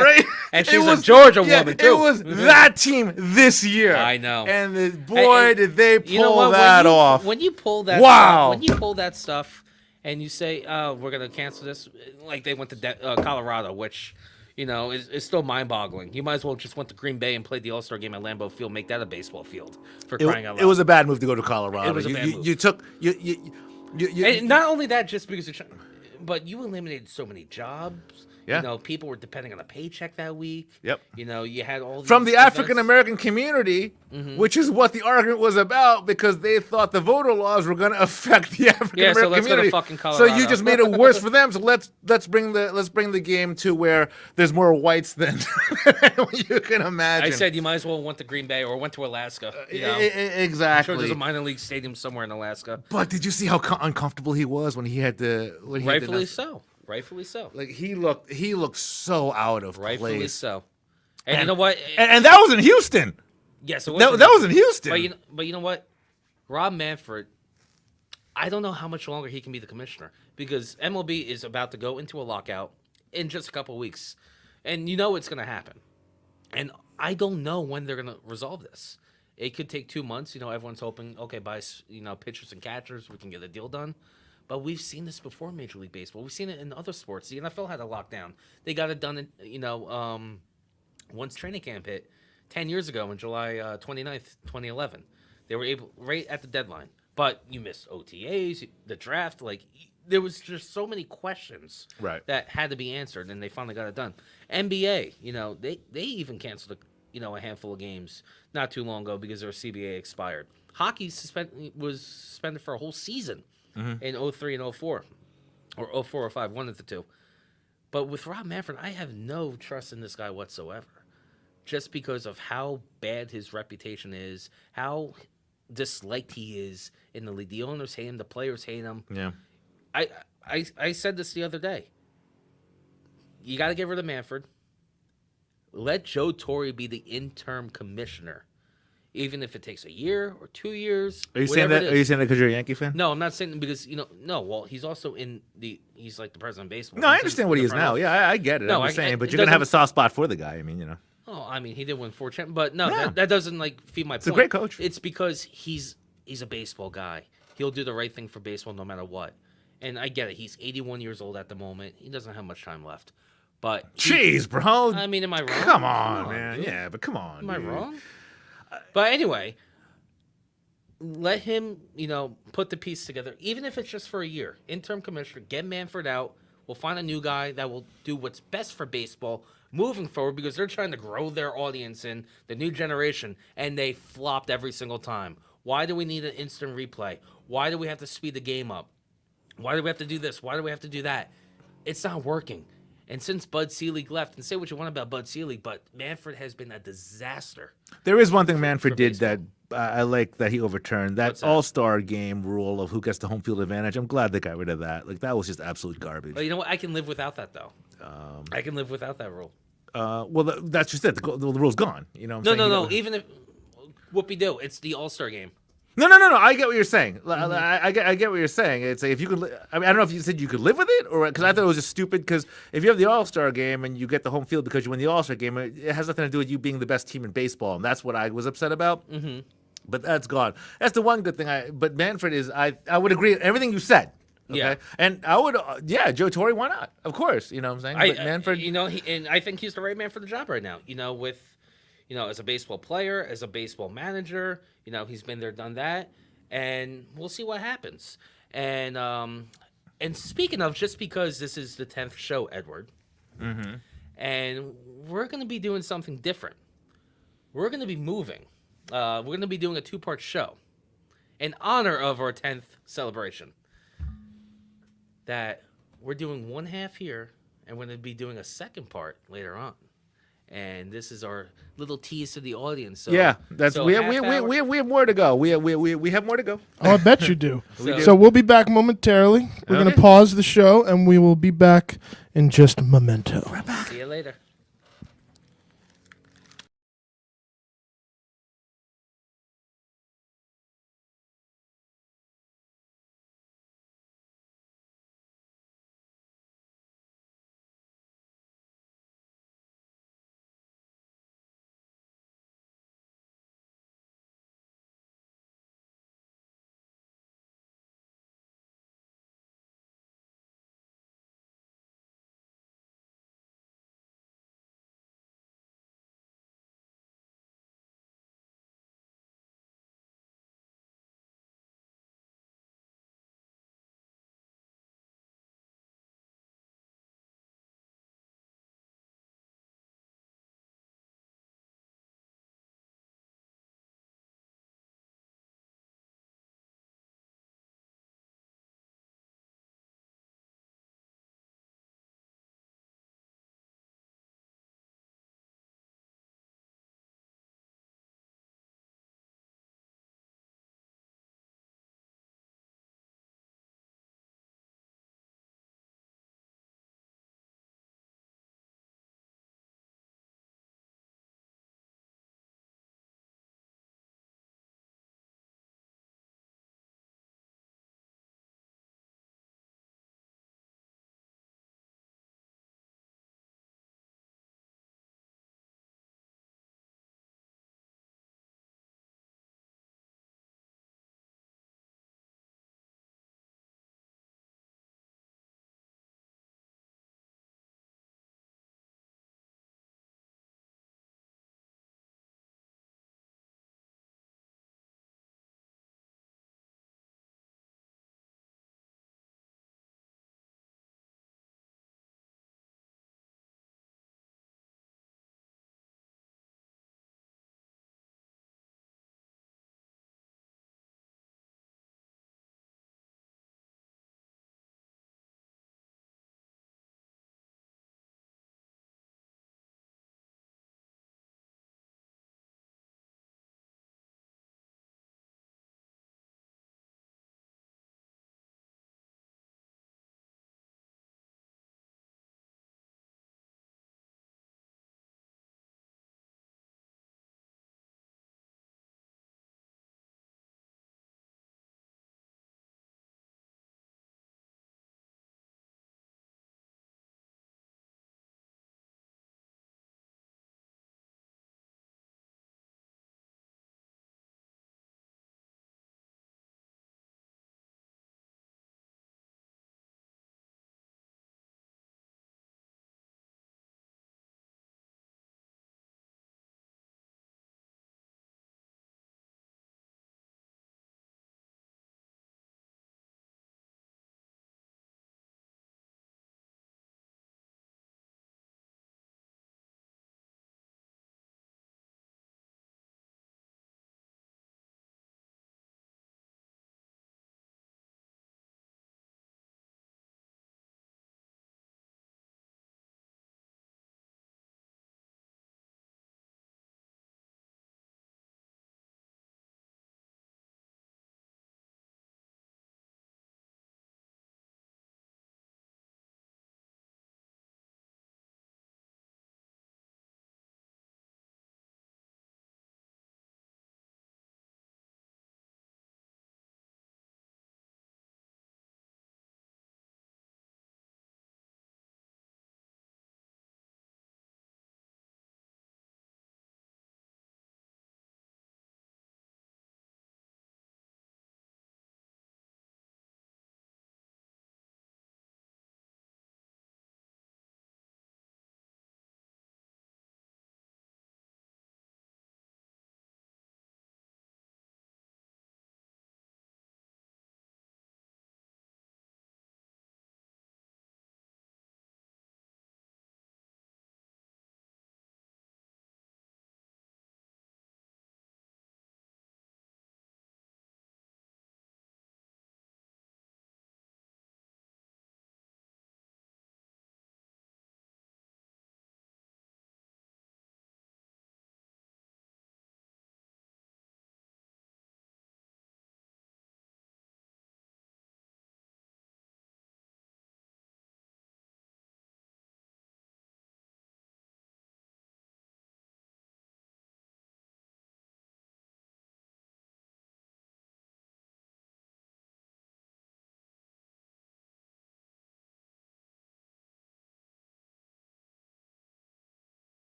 right? And she's a Georgia woman, too. It was that team this year. I know. And boy, did they pull You know what? that off. When you pull that Wow. when you pull that stuff and you say, oh, we're going to cancel this, like they went to Colorado, which, you know, is still mind-boggling. You might as well just went to Green Bay and played the All-Star game at Lambeau Field, make that a baseball field for crying out loud. It was a bad move to go to Colorado. It was a bad move. You took you And not only that, just because but you eliminated so many jobs. Yeah. You know, people were depending on a paycheck that week. Yep. You know, you had all from these the events. African American community, which is what the argument was about, because they thought the voter laws were going to affect the African American so let's go to community. fucking So Colorado. you just made it worse for them. So let's bring the game to where there's more whites than you can imagine. I said you might as well went to Green Bay or went to Alaska. You know? I'm Exactly. sure there's a minor league stadium somewhere in Alaska. But did you see how uncomfortable he was when he had to? Rightfully so. Rightfully so. Like he looked so out of Rightfully place. so. And you know what? And that was in Houston. Yes, it was. That was in Houston. But you know what? Rob Manfred, I don't know how much longer he can be the commissioner, because MLB is about to go into a lockout in just a couple of weeks. And you know it's going to happen. And I don't know when they're going to resolve this. It could take 2 months. You know, everyone's hoping, okay, by, you know, pitchers and catchers, we can get a deal done. But we've seen this before in Major League Baseball. We've seen it in other sports. The NFL had a lockdown. They got it done, in, you know, once training camp hit 10 years ago on July 29th, 2011. They were able, right at the deadline. But you missed OTAs, the draft. Like, there was just so many questions Right. that had to be answered, and they finally got it done. NBA, you know, they even canceled a handful of games not too long ago because their CBA expired. Hockey was suspended for a whole season in 03 and 04, or 04 or 05, one of the two. But with Rob Manfred, I have no trust in this guy whatsoever, just because of how bad his reputation is, how disliked he is in the league. The owners hate him, the players hate him. Yeah. I said this the other day. You got to get rid of Manfred. Let Joe Torre be the interim commissioner, even if it takes a year or 2 years. Are you saying that? Are you saying that because you're a Yankee fan? No, I'm not saying that because no. Well, he's also he's like the president of baseball. No, I He's understand in what he the is front now. office. Yeah, I get it. No, I'm just saying, but it you're gonna have a doesn't- soft spot for the guy. I mean, you know. Oh, I mean, he did win 4 championships, but no, Yeah. that doesn't like feed my point. a great coach. It's because he's a baseball guy. He'll do the right thing for baseball no matter what. And I get it. He's 81 years old at the moment. He doesn't have much time left. But Jeez, bro. I mean, am I wrong? Come on, man. dude. Yeah, but come on. Am I dude. wrong? But anyway, let him, put the piece together, even if it's just for a year. Interim commissioner, get Manfred out. We'll find a new guy that will do what's best for baseball moving forward, because they're trying to grow their audience in the new generation, and they flopped every single time. Why do we need an instant replay? Why do we have to speed the game up? Why do we have to do this? Why do we have to do that? It's not working. And since Bud Selig left, and say what you want about Bud Selig, but Manfred has been a disaster. There is one thing Manfred for did that baseball. I like that he overturned. That What's that? all-star game rule of who gets the home field advantage. I'm glad they got rid of that. Like, that was just absolute garbage. But you know what? I can live without that, though. I can live without that rule. Well, that's just it. The rule's gone. You know what I'm No, saying? no, no. Even if whoopie-do, it's the All-Star game. No. I get what you're saying. I get what you're saying. It's like, if you could. I mean, I don't know if you said you could live with it, or because I thought it was just stupid. Because if you have the All-Star game and you get the home field because you win the All-Star game, it has nothing to do with you being the best team in baseball, and that's what I was upset about. Mm-hmm. But that's gone. That's the one good thing. But Manfred is. I would agree with everything you said. Okay? Yeah. And I would. Joe Torre. Why not? Of course. You know what I'm saying. But Manfred. And I think he's the right man for the job right now. As a baseball player, as a baseball manager, he's been there, done that, and we'll see what happens. And speaking of, just because this is the 10th show, Edward, and we're going to be doing something different. We're going to be moving. We're going to be doing a 2-part show in honor of our 10th celebration. That we're doing one half here, and we're going to be doing a second part later on. And this is our little tease to the audience. So, Yeah, that's so we have half hour- we have more to go. We have more to go. Oh, I bet you do. do. So we'll be back momentarily. We're going Okay. to pause the show, and we will be back in just a memento. See you later.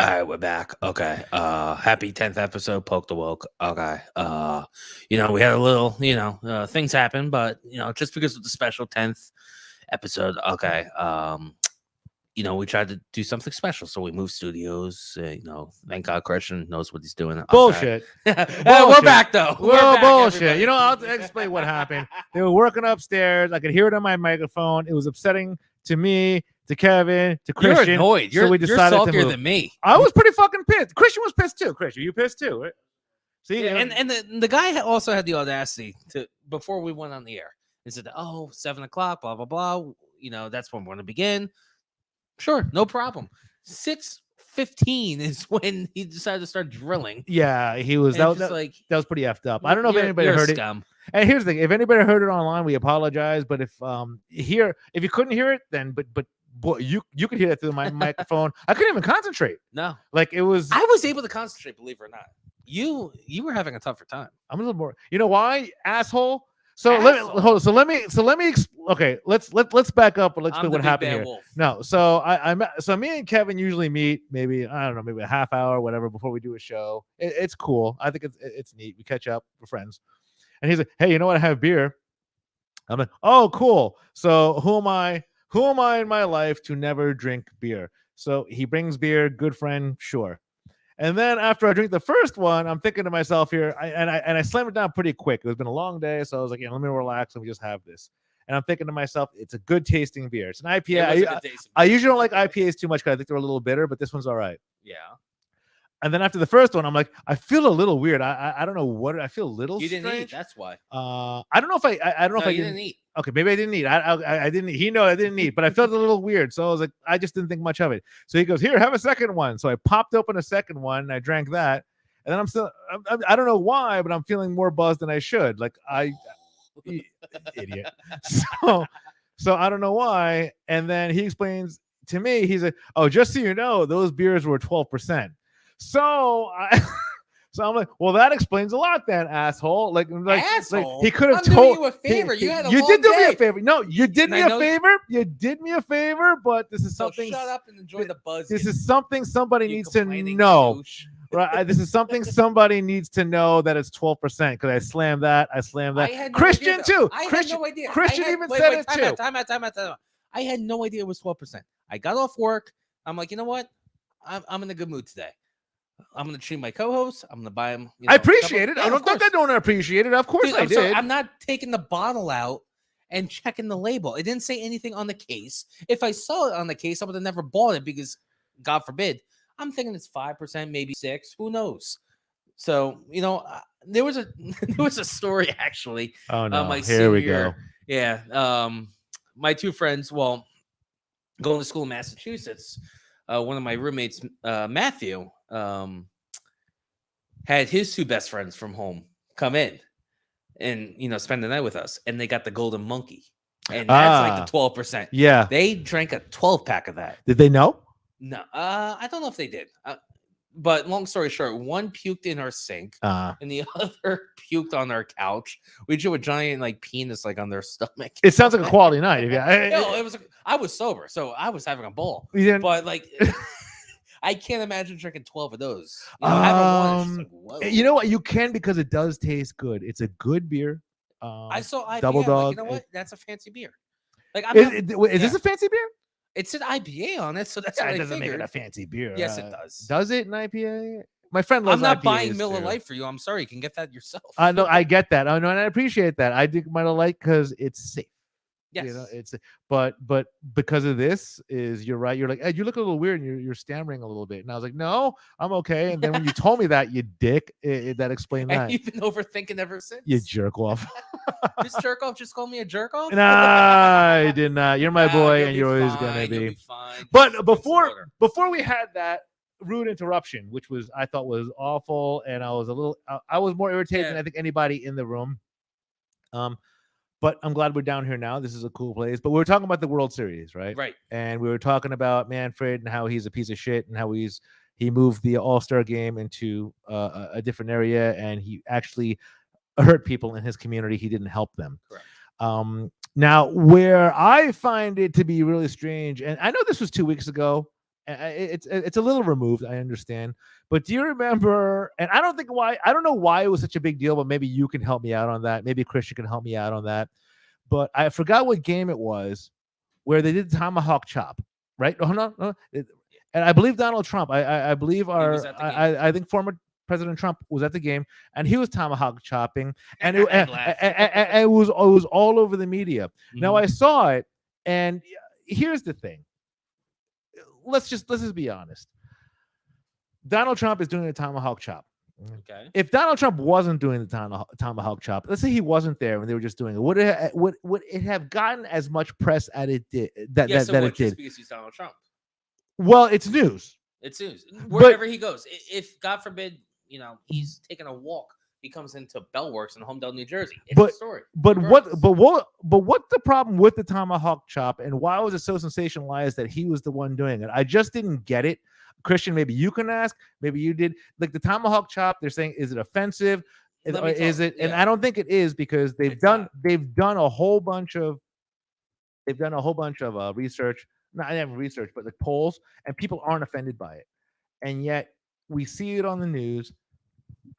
All right, we're back. Okay. Happy 10th episode, Poke the Woke. Okay. We had a little, things happen, but just because of the special 10th episode, okay. We tried to do something special, so we moved studios. Thank God Christian knows what he's doing. Okay. Bullshit. We're Bullshit. back though. We're Well, back, bullshit. everybody. I'll explain what happened. They were working upstairs. I could hear it on my microphone. It was upsetting to me, to Kevin, to Christian. You're annoyed. so we You're decided to saltier move. than me. I was pretty fucking pissed. Christian was pissed too. Christian, you pissed too, right? See, And the guy also had the audacity to, before we went on the air, he said, 7 o'clock, blah, blah, blah. That's when we're going to begin. Sure, no problem. 6:15 is when he decided to start drilling. yeah, he was. And That, it's just that, like, that was pretty effed up. I don't know if anybody you're a heard it. scum. And here's the thing: if anybody heard it online, we apologize. But if you couldn't hear it, then but boy, you could hear that through my microphone. I couldn't even concentrate. No, Like it was. I was able to concentrate, believe it or not. You were having a tougher time. I'm a little more. You know why, asshole? So let me Asshole. hold. So let me. Okay, let's back up and let's I'm explain the what big happened bad here. wolf. No, so me and Kevin usually meet maybe I don't know maybe a half hour whatever before we do a show. It's cool. I think it's neat. We catch up. We're friends. And he's like, hey, you know what? I have beer. I'm like, oh, cool. So who am I? Who am I in my life to never drink beer? So he brings beer. Good friend, sure. And then after I drink the first one, I'm thinking to myself here, I slammed it down pretty quick. It's been a long day, so I was like, let me relax. Let me just have this. And I'm thinking to myself, it's a good tasting beer. It's an It IPA. was a good taste. I usually don't like IPAs too much because I think they're a little bitter, but this one's all right. Yeah. And then after the first one, I'm like, I feel a little weird. I don't know what I feel a little You didn't strange. eat. That's why. I don't know if I don't know No, if I you didn't. didn't eat. Okay, maybe I didn't eat. I didn't eat. He know I didn't eat, but I felt a little weird. So I was like, I just didn't think much of it. So he goes, here, have a second one. So I popped open a second one and I drank that. And then I don't know why, but I'm feeling more buzzed than I should. Like idiot. So I don't know why. And then he explains to me, he's like, oh, just so you know, those beers were 12%. So so I'm like, well, that explains a lot then, asshole. Like Asshole? he could have I'm doing told you a favor. You had a you long did do me a day. favor. No, you did And me I a know- favor. You did me a favor, but this is So something. shut up and enjoy the buzz. This you- is something somebody you needs to complaining know. douche. Right? This is something somebody needs to know that it's 12% because I slammed that. I slammed that. I had no Christian idea, though. too. I Christian, had no idea. Christian I had- even wait, said wait, it time too. out, time out. I had no idea it was 12%. I got off work. I'm like, you know what? I'm in a good mood today. I'm gonna treat my co-host. I'm gonna buy him. I appreciate it. Yeah, I of don't. I course. don't appreciate it. Of course Dude, I I'm sorry, did. I'm not taking the bottle out and checking the label. It didn't say anything on the case. If I saw it on the case, I would have never bought it because, God forbid, I'm thinking it's 5%, maybe 6%. Who knows? So there was a story actually. Oh no! my Here we senior- go. Yeah. My two friends, well, going to school in Massachusetts, one of my roommates, Matthew, had his two best friends from home come in and spend the night with us, and they got the Golden Monkey, and that's like the 12%. Yeah. They drank a 12-pack of that. Did they know? No, I don't know if they did. But long story short, one puked in our sink, and the other puked on our couch. We drew a giant penis on their stomach. It sounds like a quality night. Yeah. No, it was. I was sober, so I was having a ball. You didn't- But I can't imagine drinking 12 of those. Having one, it's just like, whoa. You know what? You can because it does taste good. It's a good beer. I saw IPA. Double I'm like, you Dog, know what? That's a fancy beer. Is Is this yeah. a fancy beer? it said IPA on it, so that's Yeah, what it I doesn't make figured. it a fancy beer. Yes, it does. Does it an IPA? My friend loves I'm not IPAs buying Miller too. Lite for you. I'm sorry. You can get that yourself. I know. I get that. I know, and I appreciate that. I think Miller Lite because it's safe. Yes. You know, it's but because of this is you're right. You're like, hey, you look a little weird and you're stammering a little bit. And I was like, no, I'm okay. And then when you told me that, you dick, that explained and that. you've been overthinking ever since. You jerk off. This jerk off just called me a jerk off. Nah, I did not. You're my Nah, boy, you'll and be you're always fine, gonna you'll be. fine. But Drink some before water. we had that rude interruption, which was I thought was awful, and I was a little, I was more irritated than Yeah. I think anybody in the room. But I'm glad we're down here now. This is a cool place. But we were talking about the World Series, right? Right. And we were talking about Manfred and how he's a piece of shit and how he moved the All-Star game into a different area, and he actually hurt people in his community. He didn't help them. Correct. Now, where I find it to be really strange, and I know this was 2 weeks ago, It's a little removed. I understand, but do you remember? And I don't know why it was such a big deal, but maybe you can help me out on that. Maybe Christian can help me out on that. But I forgot what game it was where they did the tomahawk chop, right? Oh no. And I believe Donald Trump. I believe was at the game. I think former President Trump was at the game, and he was tomahawk chopping, and I'd laugh. it was all over the media. Now Mhm. I saw it, and here's the thing. Let's just be honest. Donald Trump is doing a tomahawk chop. Okay. If Donald Trump wasn't doing the tomahawk chop, let's say he wasn't there when they were just doing it, would it have gotten as much press as it did? Yes, That it it would, just did. because he's Donald Trump. Well, it's news. It seems wherever he goes. If God forbid, he's taking a walk, he comes into Bellworks in Homedale, New Jersey. It's a story. But regardless. what's the problem with the tomahawk chop, and why was it so sensationalized that he was the one doing it? I just didn't get it. Christian, maybe you can ask. Maybe you did. Like the tomahawk chop, they're saying, is it offensive? Let me Is talk- it? And yeah. I don't think it is, because they've It's done not. a whole bunch of research, not even research, but like polls, and people aren't offended by it. And yet we see it on the news.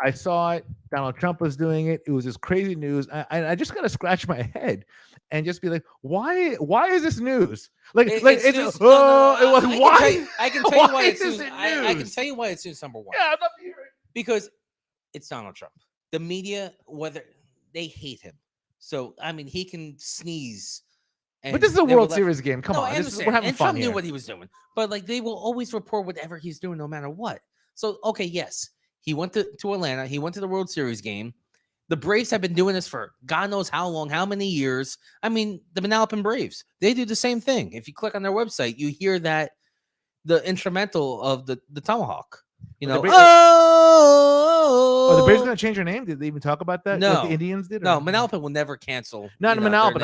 I saw it. Donald Trump was doing it. It was this crazy news. I just gotta scratch my head and just be like, why is this news? Like It's it's news. it was why? I can tell you Why why it's is news. it I can news? tell you why it's news number one. Yeah, I'd love to hear it. Because it's Donald Trump. The media, whether they hate him, so I mean, he can sneeze. And But this is a they will World let- Series game. Come No, on, I we're understand. having And fun Trump here. knew what he was doing, but like they will always report whatever he's doing, no matter what. So okay, yes, he went to Atlanta. He went to the World Series game. The Braves have been doing this for God knows how long, how many years. I mean, the Manalapan Braves, they do the same thing. If you click on their website, you hear that the instrumental of the tomahawk. You But know, the Braves- oh, the Braves going to change their name? Did they even talk about that? Like No. the Indians did? No, or- Manalapan will never cancel. Not in their Manalapan. name.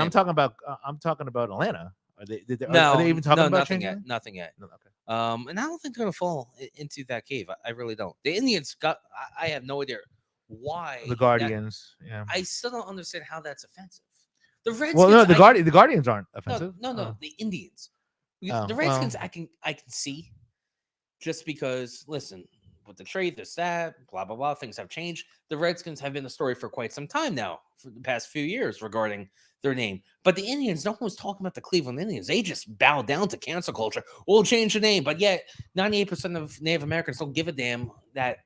I'm talking about Atlanta. Are they? No, are they even talking no, about nothing changing? yet. Nothing yet. No, okay. And I don't think they're gonna fall into that cave. I really don't. The Indians got. I have no idea why. The that- Guardians. Yeah. I still don't understand how that's offensive. The Redskins. Well, no, I- the Guardians aren't No, offensive. no, Oh. the Indians. Oh, The Redskins, I can see, just because. Listen, with the trade, this, that, blah blah blah, things have changed. The Redskins have been the story for quite some time now, for the past few years regarding their name. But the Indians, no one was talking about the Cleveland Indians. They just bow down to cancel culture. We'll change the name, but yet 98% of Native Americans don't give a damn that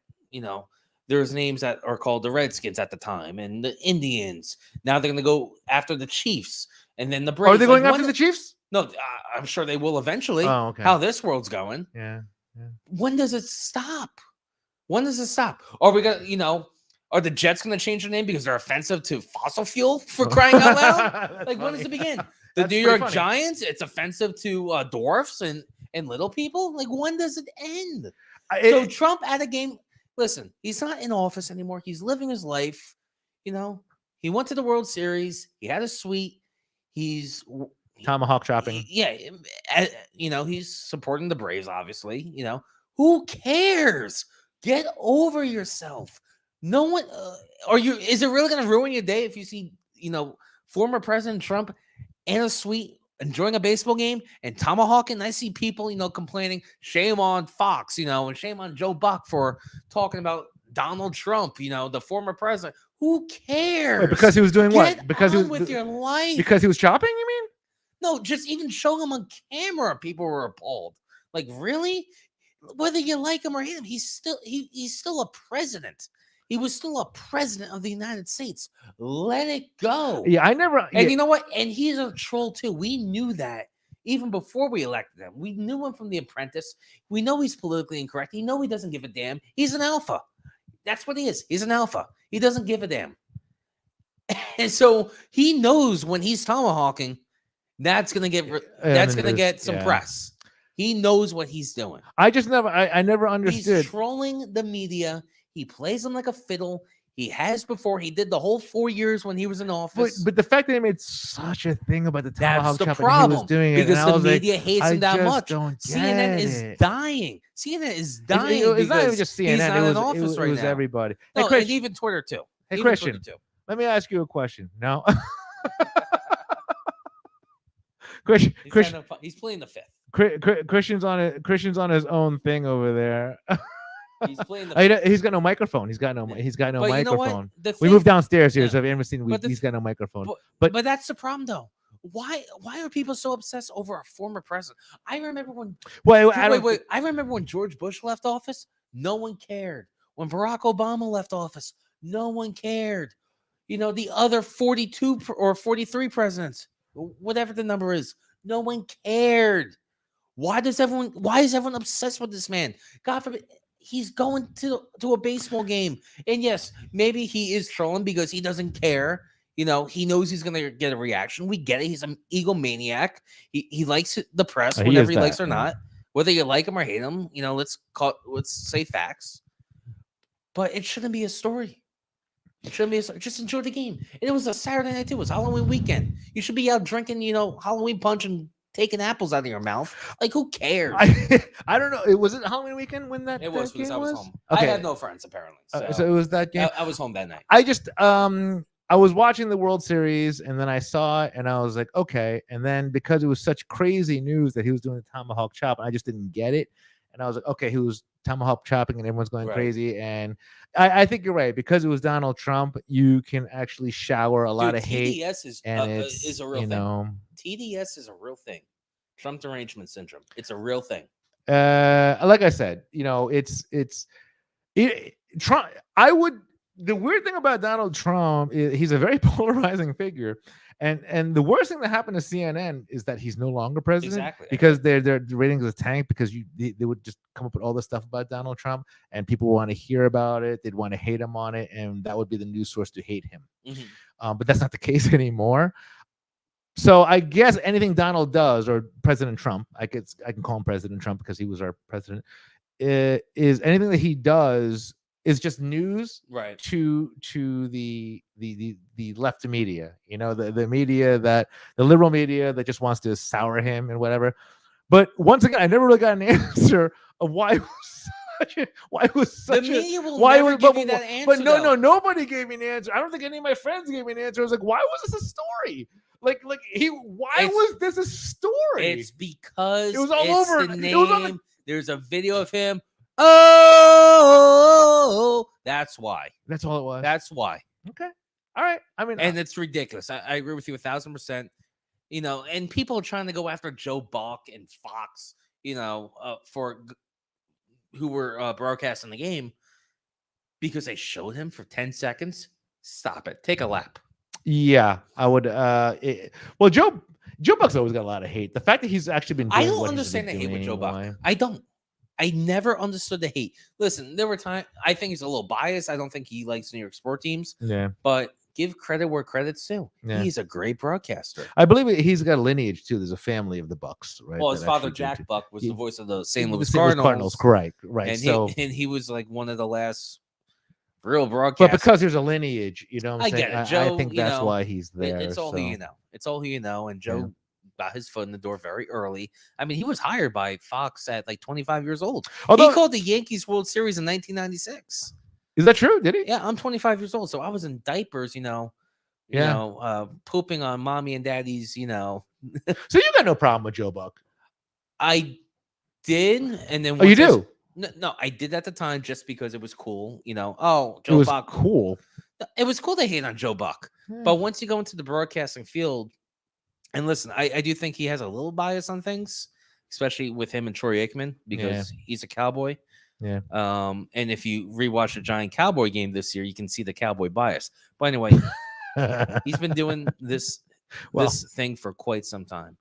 there's names that are called the Redskins at the time and the Indians. Now they're going to go after the Chiefs and then the Braves. Are they going after the Chiefs? No, I'm sure they will eventually. Oh, okay. How this world's going. Yeah. When does it stop? When does it stop? Are we gonna, are the Jets gonna change their name because they're offensive to fossil fuel for crying out loud? That's Like, when does it funny. begin? The That's New pretty York funny. Giants, it's offensive to dwarfs and little people. Like, when does it end? I- So it- Trump at a game. Listen, he's not in office anymore. He's living his life. He went to the World Series. He had a suite. He's Tomahawk chopping. yeah, he's supporting the Braves, obviously. Who cares? Get over yourself. No one, is it really going to ruin your day if you see, former President Trump in a suite enjoying a baseball game and tomahawking? I see people, complaining, shame on Fox, and shame on Joe Buck for talking about Donald Trump, the former president. Who cares? Wait, because he was doing Get what? Because on he was with your life. because he was chopping. You mean? No, just even showing him on camera, people were appalled. Like, really? Whether you like him or hate him, he's still a president. He was still a president of the United States. Let it go. Yeah, I never. And yeah, you know what? And he's a troll too. We knew that even before we elected him. We knew him from The Apprentice. We know he's politically incorrect. We know he doesn't give a damn. He's an alpha. That's what he is. He's an alpha. He doesn't give a damn. And so he knows when he's tomahawking, that's gonna get some yeah. press. He knows what he's doing. I just never. I never understood. He's trolling the media. He plays them like a fiddle. He has before. He did the whole 4 years when he was in office. But the fact that he made such a thing about the That's tomahawk the chopping, he was problem. doing it, Because and I the was like, media hates I him that just much. don't CNN get is it. dying. CNN is It- dying. It's not even because just he's CNN. not It was, in office it was, right it was now. everybody. No, Hey, Chris, and even Twitter too. Hey, Even Christian. Twitter too. let me ask you a question. No, Christian, He's, Christian, he's playing the fifth. Christian's on his own thing over there. He's playing the. Oh, he's got no microphone. He's got no But you know what? microphone. The We thing, moved downstairs here, yeah. so if you ever seen, But the he's got no microphone. but, But- but that's the problem, though. Why are people so obsessed over a former president? I remember when. Wait. I remember when George Bush left office. No one cared. When Barack Obama left office, no one cared. You know, the other 42 or 43 presidents, whatever the number is, no one cared. Why is everyone obsessed with this man? God forbid he's going to a baseball game. And yes, maybe he is trolling because he doesn't care. You know, he knows he's gonna get a reaction. We get it. He's an egomaniac. He likes the press, He whether is he likes that, or yeah. not. Whether you like him or hate him, you know, let's say facts. But it shouldn't be a story. It shouldn't be a story. Just enjoy the game. And it was a Saturday night too. It was Halloween weekend. You should be out drinking, you know, Halloween punch and taking apples out of your mouth. Like, who cares? I don't know. Was it Halloween weekend when that? It was that because game I was home. Okay. I had no friends apparently. So it was that game. I was home that night. I just I was watching the World Series and then I saw it and I was like, okay. And then because it was such crazy news that he was doing the tomahawk chop, I just didn't get it. And I was like, okay, he was tomahawk chopping and everyone's going Right. crazy. And I think you're right. Because it was Donald Trump, you can actually shower a lot Dude, of hate. TDS is And it's a real you thing. know, TDS is a real thing. Trump derangement syndrome. It's a real thing. like I said, you know, Trump. The weird thing about Donald Trump is he's a very polarizing figure, and the worst thing that happened to CNN is that he's no longer president Exactly. because their ratings is tanked because they would just come up with all this stuff about Donald Trump and people want to hear about it, they'd want to hate him on it, and that would be the news source to hate him. Mhm. But that's not the case anymore. So I guess anything Donald does, or President Trump, I can call him President Trump because he was our president, is anything that he does is just news Right. to the left media, you know, the media the liberal media that just wants to sour him and whatever. But once again, I never really got an answer of why it was The such media will why never was- give but- you that but answer. no, though. nobody gave me an answer. I don't think any of my friends gave me an answer. I was like, why was this a story? Why It's- was this a story? It's because It was all it's over. the It name. was on the- There's a video of him. Oh, that's why. That's all it was. That's why. Okay. All right. I mean, And it's ridiculous. I agree with you 1,000%. You know, and people are trying to go after Joe Buck and Fox, you know, who were broadcasting the game because they showed him for 10 seconds. Stop it. Take a lap. yeah, I would. Well, Joe Buck's always got a lot of hate. The fact that he's actually been. I doing don't what he's understand the been hate with Joe doing, Buck. why- I don't. I never understood the hate. Listen, there were times I think he's a little biased. I don't think he likes New York sport teams, Yeah, but give credit where credit's due. Yeah. He's a great broadcaster. I believe he's got a lineage too. There's a family of the Bucks, right? Well, his that father actually do Jack too. Buck was He- the voice of the St. The Louis St. Cardinals. correct, right? And So, he was like one of the last real broadcasters. but because there's a lineage, you know, what I'm I saying? get it. I Joe, think you that's know, why he's there. It's all so. who you know. It's all who you know. And Joe Yeah. got his foot in the door very early. I mean, he was hired by Fox at like 25 years old. Although, He called the Yankees World Series in 1996. is that true? Did he? Yeah, I'm 25 years old, so I was in diapers, Yeah. pooping on mommy and daddy's, So you got no problem with Joe Buck? I did, and then Oh, you once I s- do? No, I did at the time just because it was cool, Oh, It Joe was Buck. cool. It was cool to hate on Joe Buck, but once you go into the broadcasting field, and listen, I do think he has a little bias on things, especially with him and Troy Aikman because he's a Cowboy. Yeah. And if you rewatch the Giant Cowboy game this year, you can see the Cowboy bias. But anyway, he's been doing this Well. this thing for quite some time,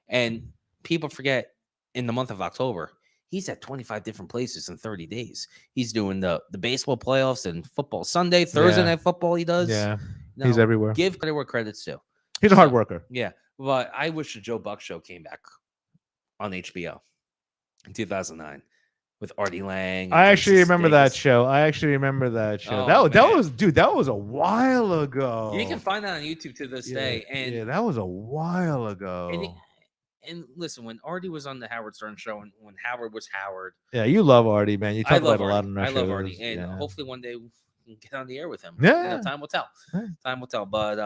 and people forget in the month of October he's at 25 different places in 30 days. He's doing the baseball playoffs and football Sunday, Thursday Yeah. night football. He does. Yeah, No, he's everywhere. Give credit where credit's due. He's a hard worker. Yeah, but I wish the Joe Buck show came back on HBO in 2009 with Artie Lang. and I actually Jason remember that Sudeikis. show. Oh, that man. was, dude. That was a while ago. You can find that on YouTube to this day. And yeah, that was a while ago. and listen, when Artie was on the Howard Stern show, and when Howard was Howard, Yeah, you love Artie, man. You I talk love about it a lot Artie. on our I love shows, Artie, and yeah. hopefully one day we can get on the air with him. Yeah. Time will tell. Yeah. Time will tell. But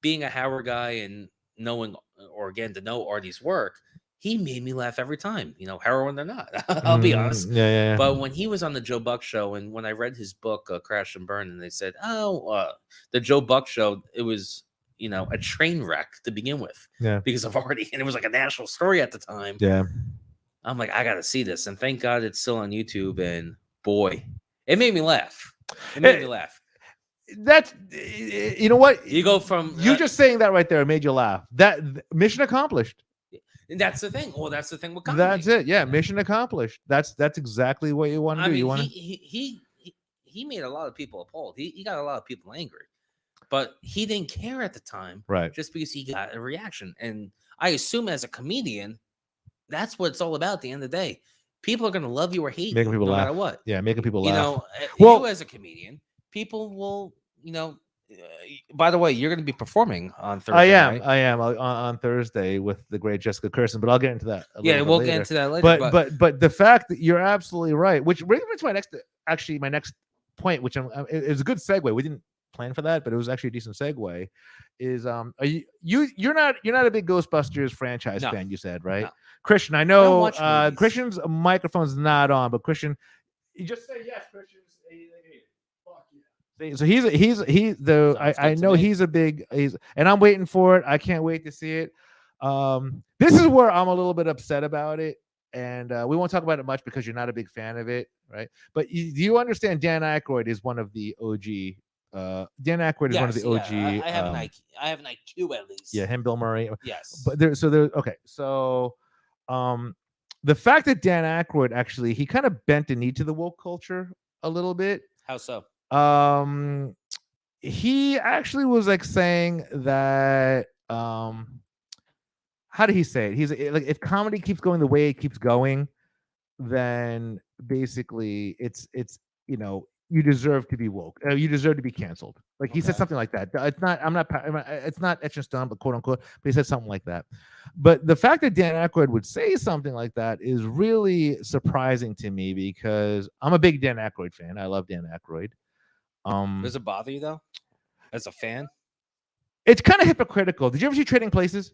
being a Howard guy and knowing or getting to know Artie's work, he made me laugh every time. Heroin or not, I'll be honest. Yeah. But when he was on the Joe Buck show, and when I read his book, Crash and Burn, and they said, the Joe Buck show, it was, a train wreck to begin with. Yeah. Because of Artie. And it was like a national story at the time. Yeah. I'm like, I got to see this. And thank God it's still on YouTube. And boy, it made me laugh. It made me laugh. That's, you know what? You go from. You just saying that right there made you laugh. That mission accomplished. And that's the thing. Well, that's the thing with comedy. That's it. Yeah, mission accomplished. That's exactly what you want to do. You want to. He made a lot of people appalled. He got a lot of people angry, but he didn't care at the time, Right. just because he got a reaction. And I assume as a comedian, that's what it's all about. At the end of the day, people are going to love you or hate Making you, people no laugh. matter what. Yeah, making people laugh. Well, you as a comedian, people will. By the way, you're going to be performing on Thursday. I right? am on Thursday with the great Jessica Kirsten, but I'll get into that. We'll later. get into that later. But the fact that you're absolutely right, which brings me to my next point, which is a good segue. We didn't plan for that, but it was actually a decent segue. Is you're not a big Ghostbusters franchise fan? You said, right, No. Christian? I don't know watch movies. Christian's microphone's not on, but Christian, you just say yes, Christian. So I know me. and I'm waiting for it. I can't wait to see it. This is where I'm a little bit upset about it, and we won't talk about it much because you're not a big fan of it, right? But do you understand Dan Aykroyd is one of the OG? Dan Aykroyd is one of the OG. I have an IQ. I have an IQ at least. Yeah, him, Bill Murray. Yes. But okay. So, the fact that Dan Aykroyd actually he kind of bent the knee to the woke culture a little bit. How so? He actually was like saying that how did he say it? He's like, if comedy keeps going the way it keeps going, then basically it's you deserve to be woke. You deserve to be canceled. Like he said something like that. It's not etched in stone, but quote unquote. But he said something like that. But the fact that Dan Aykroyd would say something like that is really surprising to me because I'm a big Dan Aykroyd fan. I love Dan Aykroyd. Does it bother you though, as a fan? It's kind of hypocritical. Did you ever see Trading Places?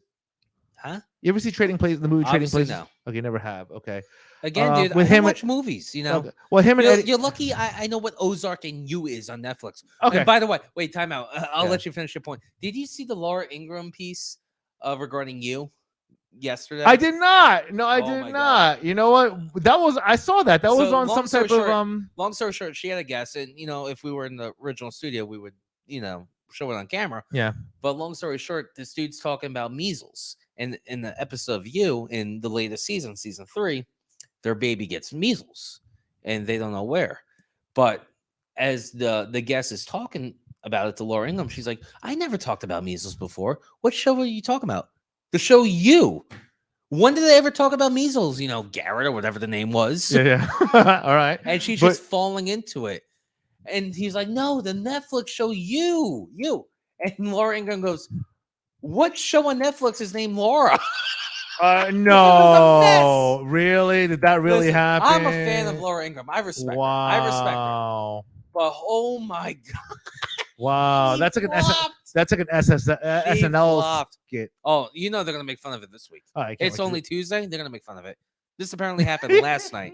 Huh? You ever see Trading Places? The movie Obviously, Trading Places? no. Okay, never have. Okay. Again, dude, with I don't him- watch movies. Okay. Well, him and You're, Eddie. you're lucky. I know what Ozark and You is on Netflix. Okay. And by the way, wait, time out. I'll Yeah. let you finish your point. Did you see the Laura Ingraham piece regarding You yesterday? I did not. No, I Oh did my not. God. You know what? I saw that. That was So, on long some story type of short- Long story short, she had a guest, and if we were in the original studio, we would show it on camera. Yeah. But long story short, this dude's talking about measles, and in the episode of You in the latest season 3, their baby gets measles, and they don't know where. But as the guest is talking about it to Laura Ingraham, she's like, "I never talked about measles before. What show are you talking about? The show You. When did they ever talk about measles? Garrett or whatever the name was." Yeah. All right. And she's But- just falling into it. And he's like, "No, the Netflix show You. And Laura Ingraham goes, "What show on Netflix is named Laura?" No, really? Did that really Listen, happen? I'm a fan of Laura Ingraham. I respect her. I respect her. Wow. But oh my god. Wow. She That's like an flopped. She SNL flopped. skit. Oh, they're gonna make fun of it this week. Oh, I can't It's wait to- only Tuesday. They're gonna make fun of it. This apparently happened last night.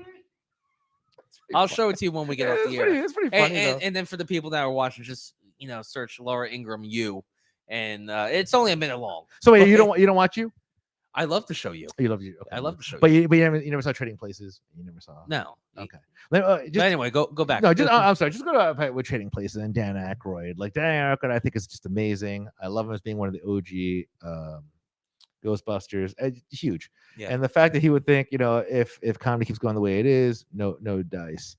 I'll show it to you when we get off the air. It's pretty funny though. And then for the people that are watching, just search Laura Ingraham You, and it's only a minute long. So wait, Okay. you don't watch You? I love to show you. You love You. Okay. I love to show But you. you never saw Trading Places. You never saw. No. Okay. But anyway, go back. No, I'm sorry. Just go to with Trading Places and Dan Aykroyd. Like Dan Aykroyd, I think is just amazing. I love him as being one of the OG Ghostbusters. Huge. Yeah. And the fact that he would think, if comedy keeps going the way it is, no dice.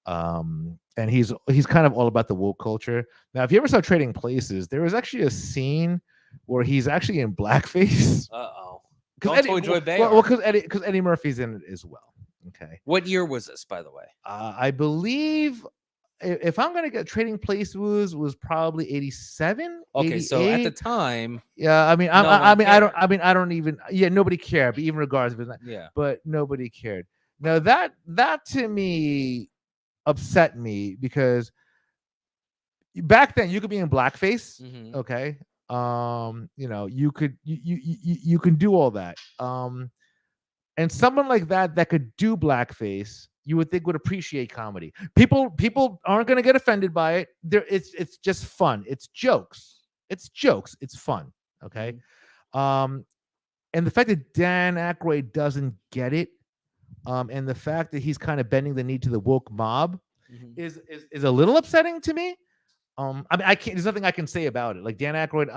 And he's kind of all about the woke culture. Now, if you ever saw Trading Places, there was actually a scene where he's actually in blackface. Uh-oh. Because Don't Joy Bay. because Eddie Murphy's in it as well. Okay. What year was this, by the way? I believe if I'm gonna get Trading Places was probably 87. Okay, so at the 88. time, Yeah, I mean, No one I don't even. Yeah, nobody cared. But even regardless of it, yeah. but nobody cared. Now that to me upset me because back then you could be in blackface, Mhm. okay, You could you can do all that. And someone like that could do blackface, you would think would appreciate comedy. People aren't going to get offended by it. It's just fun. It's jokes. It's fun. Okay. And the fact that Dan Aykroyd doesn't get it, and the fact that he's kind of bending the knee to the woke mob is a little upsetting to me. I mean, I can't. There's nothing I can say about it. Like Dan Aykroyd,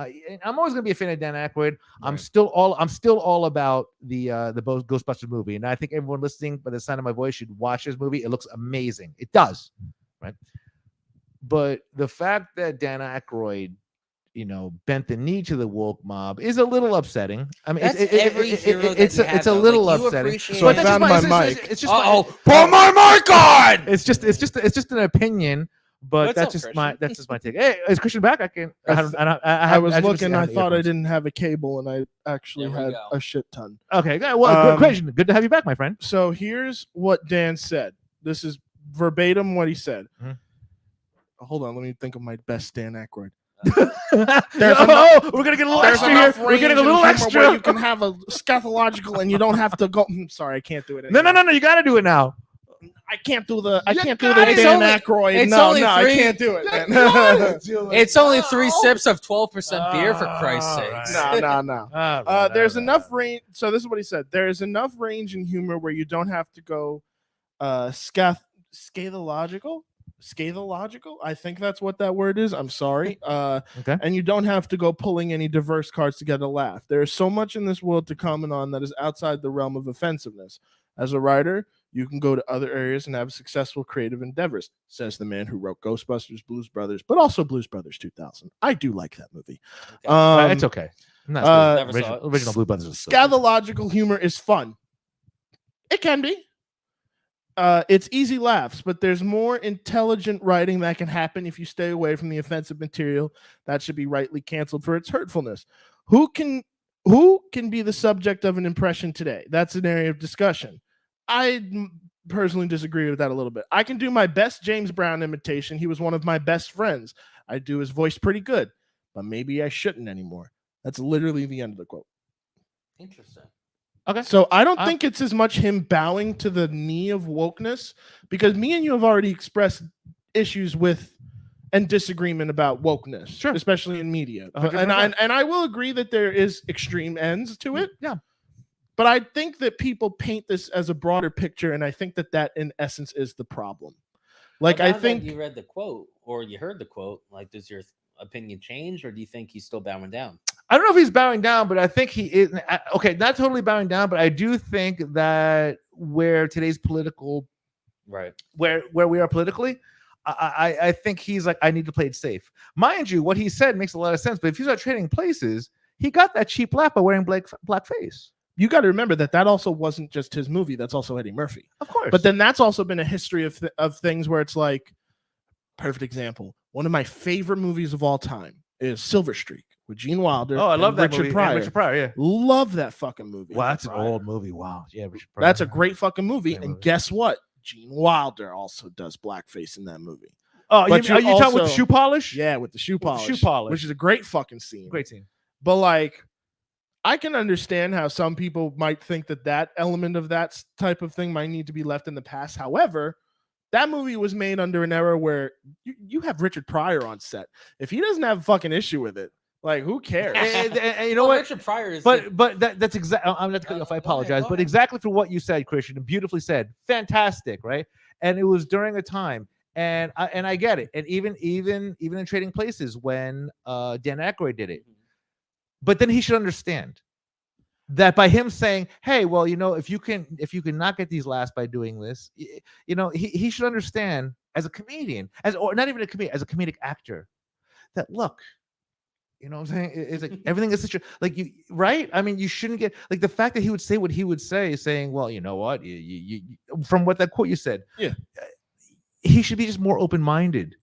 I'm always gonna be a fan of Dan Aykroyd. I'm still all about the Ghostbusters movie, and I think everyone listening by the sound of my voice should watch this movie. It looks amazing. It does, right? But the fact that Dan Aykroyd, bent the knee to the woke mob is a little upsetting. I mean, it's a little upsetting. So I found my mic. It's just put my mic on. It's just an opinion. But What's that's up, just my take. Hey, is Christian back? I was looking. I thought I didn't have a cable, and I actually There we had go. a shit ton. Okay, well, Christian, good to have you back, my friend. So here's what Dan said. This is verbatim what he said. Mhm. Hold on, let me think of my best Dan Aykroyd. We're gonna get a little There's extra here. enough We're getting a range in little humor extra. where you can have a scatological, and you don't have to go. Sorry, I can't do it. No, anymore. you got to do it now. I can't do the. I You can't do got the it. Dan It's Aykroyd. it's No, only I three- can't do it, man. It's only 3 sips of 12% beer, for Christ's All sakes. right. No. There's enough range. So this is what he said. There is enough range in humor where you don't have to go scatological. I think that's what that word is. I'm sorry. Okay. And you don't have to go pulling any diverse cards to get a laugh. There is so much in this world to comment on that is outside the realm of offensiveness. As a writer, you can go to other areas and have successful creative endeavors, says the man who wrote Ghostbusters, Blues Brothers, but also Blues Brothers 2000. I do like that movie. It's okay. Not Never saw it. original Blue Brothers. is so good. Scatological humor is fun. It can be. It's easy laughs, but there's more intelligent writing that can happen if you stay away from the offensive material that should be rightly canceled for its hurtfulness. Who can be the subject of an impression today? That's an area of discussion. I personally disagree with that a little bit. I can do my best James Brown imitation. He was one of my best friends. I do his voice pretty good, but maybe I shouldn't anymore. That's literally the end of the quote. Interesting. Okay. So I don't think it's as much him bowing to the knee of wokeness, because me and you have already expressed issues with and disagreement about wokeness, Sure. especially in media. 100%. And I will agree that there is extreme ends to it. Yeah. But I think that people paint this as a broader picture, and I think that in essence is the problem. Like, But I now that think you read the quote or you heard the quote. Like, does your opinion change, or do you think he's still bowing down? I don't know if he's bowing down, but I think he is. Okay, not totally bowing down, but I do think that where today's political, Right. where we are politically, I think he's like, I need to play it safe. Mind you, what he said makes a lot of sense. But if you start trading places, he got that cheap laugh by wearing blackface. you got to remember that also wasn't just his movie. That's also Eddie Murphy. Of course. But then that's also been a history of things where it's like, perfect example. One of my favorite movies of all time is Silver Streak with Gene Wilder. I love and that Richard movie. Pryor. Yeah, Richard Pryor, yeah. Love that fucking movie. Wow, that's an Pryor. old movie. Wow. Yeah, Richard Pryor. That's a great fucking movie. Great And movie. guess what? Gene Wilder also does blackface in that movie. Oh, But are you talking with the also- shoe polish? Yeah, with the shoe With the polish. shoe polish. Which is a great fucking scene. Great scene. But like, I can understand how some people might think that element of that type of thing might need to be left in the past. However, that movie was made under an era where you have Richard Pryor on set. If he doesn't have a fucking issue with it, like, who cares? And you know what? Richard Pryor is. But that's exactly. I'm not to cut you off. I Go ahead, apologize. go But ahead. exactly for what you said, Christian, and beautifully said. Fantastic, right? And it was during a time, and I get it. And even in Trading Places when Dan Aykroyd did it, but then he should understand that by him saying, "Hey, well, if you can not get these laughs by doing this, he should understand as a comedian, or not even a comedian, as a comedic actor, that look." You know what I'm saying? It's like everything is such a you right? I mean, you shouldn't get like the fact that he would say what he would say, saying, "Well, you know what? You from what that quote you said, Yeah. He should be just more open-minded."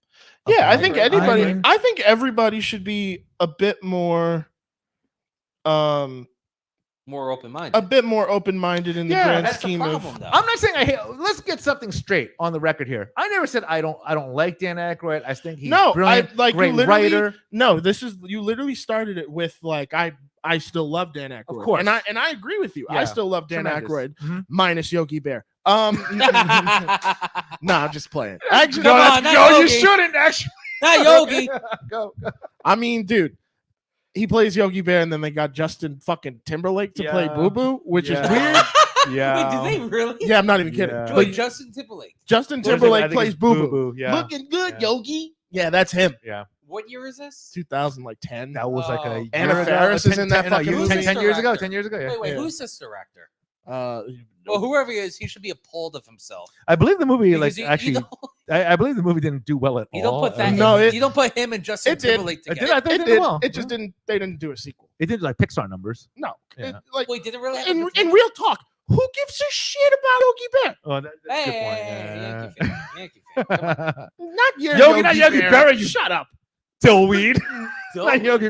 Yeah, I about think it. anybody. mean, I think everybody should be a bit more more open-minded. a bit more open-minded in the Yeah, grand That's the scheme problem, of. though. I'm not saying I hate. Let's get something straight on the record here. I never said I don't like Dan Aykroyd. I think he's No, brilliant, I like you great literally. writer. No, this is you literally started it with like I still love Dan Aykroyd. course. and I agree with you. I Yeah, still love Dan tremendous. Aykroyd Mhm. minus Yogi Bear. Nah, I'm just playing. Actually, Come no, on, that's- not No, you Yogi. shouldn't actually. Not Yogi. Go. I mean, dude, he plays Yogi Bear, and then they got Justin fucking Timberlake to play Yeah. Boo Boo, which is Yeah. weird. Yeah. Wait, did they really? Yeah, I'm not even kidding. Yeah. Wait, Like, Justin Timberlake. Justin What is it? I Timberlake think plays it's Boo Boo. Boo. Yeah. Looking good, Yeah. Yogi. Yeah, that's him. Yeah. What year is this? 2010. That was like a Oh. year Anna ago, Faris is in that fucking no, movie. 10 years ago. Director. 10 years ago. Yeah. Wait, Yeah. who's this director? Uh, Well, whoever he is, he should be appalled of himself. I believe the movie, like, Because you actually, don't, I believe the movie didn't do well at you all. don't put that. No, in, it- you don't put him and Justin it did. Timberlake It did. together. I think it it did. did well. It just didn't. They didn't do a sequel. It did like Pixar numbers. No. Yeah. It, like Wait, did it really? Have in a potential? real talk, who gives a shit about Yogi Bear? Oh, that's a good point. Hey, Yeah. Yankee fan, Yankee fan. Come on. Not your Yogi, not Yogi Bear. Bear, you- Shut up. Dillweed. Still- Not Yogi.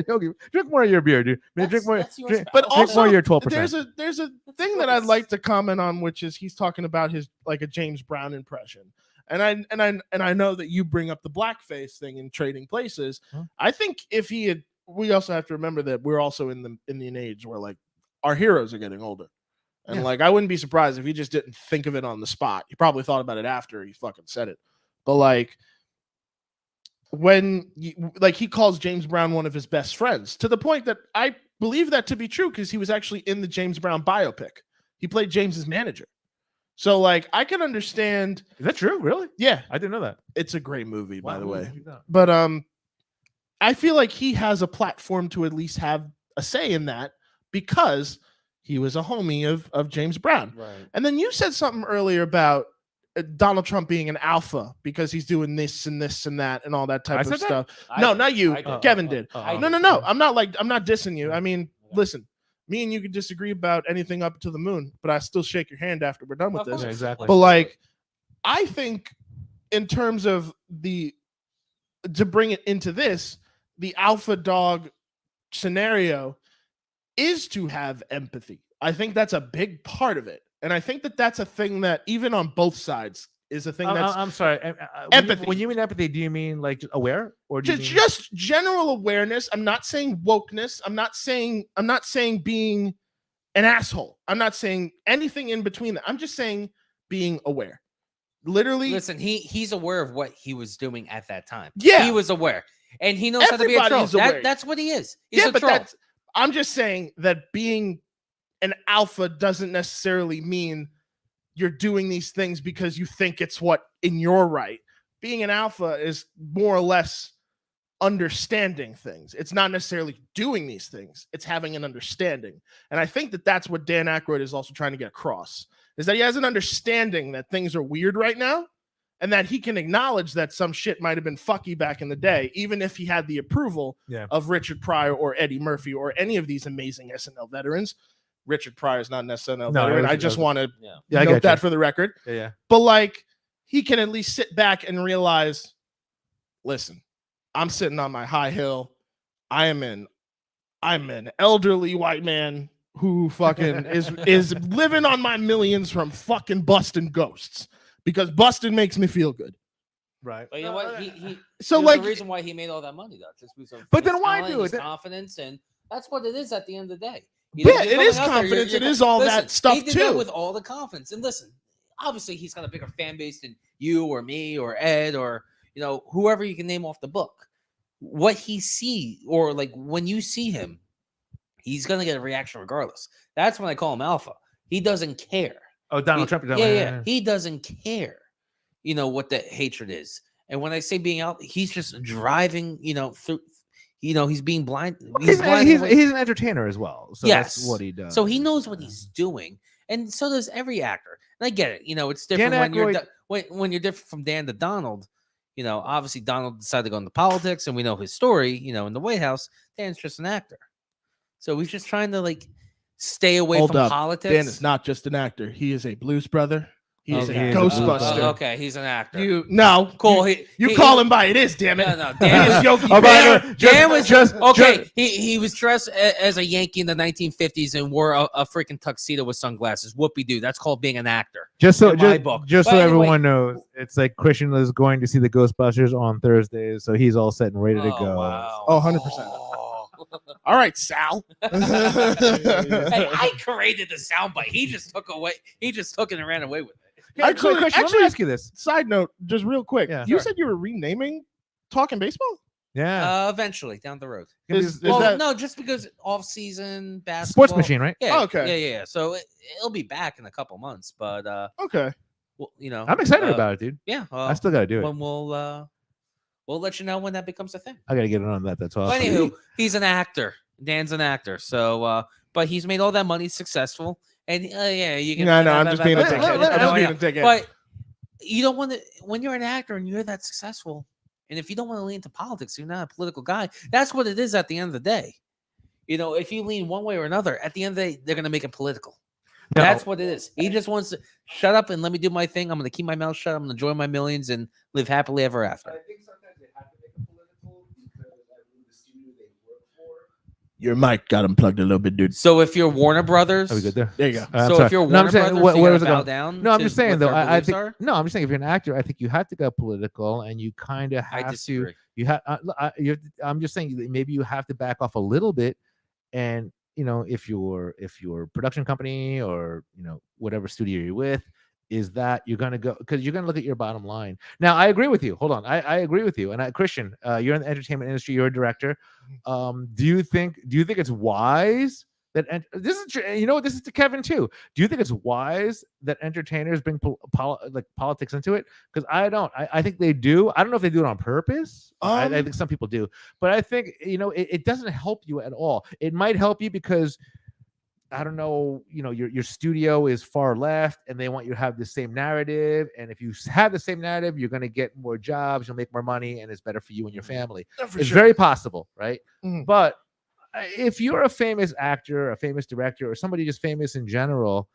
Yogi. Drink more of your beer, dude. That's- Drink more. that's your Drink, spouse. But drink more also, of your 12%. there's a thing that I'd like to comment on, which is he's talking about his like a James Brown impression, and I know that you bring up the blackface thing in Trading Places. Huh? I think if he had, we also have to remember that we're also in the age where like our heroes are getting older, and Yeah. like I wouldn't be surprised if he just didn't think of it on the spot. He probably thought about it after he fucking said it, but like. When like he calls James Brown one of his best friends to the point that I believe that to be true because he was actually in the James Brown biopic. He played James's manager. So like I can understand. Is that true? Really? Yeah, I didn't know that. it's a great movie, by the Wow. way. But I feel like he has a platform to at least have a say in that because he was a homie of James Brown. Right. And then you said something earlier about Donald Trump being an alpha because he's doing this and this and that and all that type I of said that? stuff. I No, did. not you. I did. Kevin did. I No, did. no, no. I'm not dissing you. I mean, Yeah. listen, me and you could disagree about anything up to the moon, but I still shake your hand after we're done with Of this. course. Yeah, exactly. But like, I think in terms of to bring it into this, the alpha dog scenario is to have empathy. I think that's a big part of it. And I think that that's a thing that even on both sides is a thing that's I'm sorry. empathy. When you mean empathy, do you mean like just aware, or do you mean just general awareness. I'm not saying wokeness. I'm not saying being an asshole. I'm not saying anything in between that. I'm just saying being aware. Literally, Listen, he's aware of what he was doing at that time. Yeah. he was aware, and he knows how to be a Everybody troll. is aware. That's what he is. He's yeah, a but troll. I'm just saying that being an alpha doesn't necessarily mean you're doing these things because you think it's what in your right. Being an alpha is more or less understanding things. It's not necessarily doing these things. It's having an understanding. And I think that that's what Dan Aykroyd is also trying to get across, is that he has an understanding that things are weird right now and that he can acknowledge that some shit might have been fucky back in the day, even if he had the approval Yeah. of Richard Pryor or Eddie Murphy or any of these amazing SNL veterans. Richard Pryor is not an SNL No, veteran. it I was- just want to Yeah, I note get that you. for the record. Yeah. But like, he can at least sit back and realize, listen, I'm sitting on my high hill. I'm an elderly white man who fucking is living on my millions from fucking busting ghosts because busting makes me feel good. Right. But you know what? He So there's like, the reason why he made all that money, though, just because of But his then why talent, do his it? confidence, and that's what it is at the end of the day. Yeah, you're it is going out there, confidence, it is all that stuff he did too. That with all the confidence, and listen, obviously he's got a bigger fan base than you or me or Ed or whoever you can name off the book. What he see, or like when you see him, he's gonna get a reaction regardless. That's when I call him alpha. He doesn't care. Oh, Donald He- Trump. Yeah. He doesn't care. What the hatred is. And when I say being out, he's just driving. Through. He's being blind. He's blinding away. an entertainer as well. So that's Yes. what he does. So he knows what he's doing, and so does every actor. And I get it. It's different Dan when you're Aykroyd- when you're different from Dan to Donald. Obviously Donald decided to go into politics, and we know his story. In the White House, Dan's just an actor. So he's just trying to stay away Hold from up. politics. Dan is not just an actor. He is a blues brother. He's Okay. a Ghostbuster. Okay, he's an actor. No, Cool. You call him by it is, damn it. No, no. He is Dan, Yogi Oh, Bear. by- Dan was just- okay. He was dressed as a Yankee in the 1950s and wore a freaking tuxedo with sunglasses. Whoopie doo. That's called being an actor. Just so in my book. just But so anyway- everyone knows, it's like Christian is going to see the Ghostbusters on Thursdays, so he's all set and ready to go. Wow. Oh, 100%. Oh. All right, Sal. Hey, I created the soundbite. He just took it and ran away with it. Actually- Christian, let me ask you this. Side note, just real quick. Yeah. You Sure. said you were renaming Talking Baseball? Yeah, Eventually, down the road. Is Well, that no, just because off-season basketball. Sports Machine, right? Yeah. Oh, okay. Yeah. So it'll be back in a couple months, but okay? well, you know, I'm excited about it, dude. Yeah. I still gotta do it. when we'll let you know when that becomes a thing. I gotta get it on that. That's But awesome. anywho, he's an actor. Dan's an actor. So, but he's made all that money successful, and yeah, you can. No, I'm just being a let- dickhead. let- I'm just I being know. a dickhead. But you don't want to when you're an actor and you're that successful, and if you don't want to lean into politics, you're not a political guy. That's what it is at the end of the day. You know, if you lean one way or another, at the end of the day, they're going to make it political. No. That's what it is. He just wants to shut up and let me do my thing. I'm going to keep my mouth shut. I'm going to enjoy my millions and live happily ever after. think sometimes they have to make it political because I believe the studio they work for. Your mic got unplugged a little bit, dude. So if you're Warner Brothers, Are we good there? There you go. I'm so sorry. if you're No, I'm Warner saying, Brothers, where you was gotta it bow going? down. No, I'm to just saying what though. their I beliefs think are? no, I'm just saying if you're an actor, I think you have to go political, and you kind of I have to. disagree. You have. I'm just saying that maybe you have to back off a little bit, and you know if your production company or you know whatever studio you're with is that you're gonna go because you're gonna look at your bottom line. Now I agree with you. Hold on, I agree with you. And Christian, you're in the entertainment industry. You're a director. Do you think it's wise that this is you know this is to Kevin too? Do you think it's wise that entertainers bring politics into it? Because I don't. I think they do. I don't know if they do it on purpose. I think some people do, but I think you know it doesn't help you at all. It might help you because I don't know, you know, your studio is far left and they want you to have the same narrative. And if you have the same narrative, you're going to get more jobs, you'll make more money, and it's better for you and your family. For It's sure. very possible, right? Mhm. But if you're a famous actor, a famous director, or somebody just famous in general,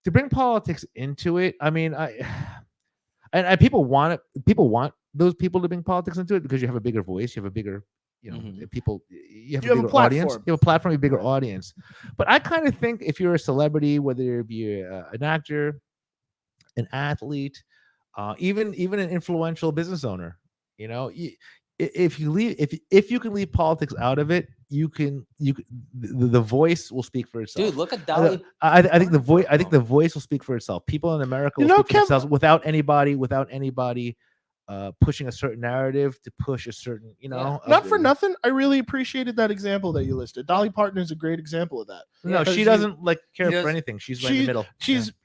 to bring politics into it, I mean, and people want it. People want those people to bring politics into it because you have a bigger voice, you have a bigger, you know, Mhm. people. You have You a have a bigger audience. platform. You have a platform, a bigger audience. But I kind of think if you're a celebrity, whether you be an actor, an athlete, even an influential business owner, you know, if you leave, if you can leave politics out of it, the voice will speak for itself. Dude, look at Dolly. I think the voice will speak for itself. People in America will You know, speak for Kev- themselves without anybody pushing a certain narrative to push a certain, you know. Not for nothing, I really appreciated that example that you listed. Dolly Parton is a great example of that. No, because she you- doesn't like care She for does- anything. She's right in the middle.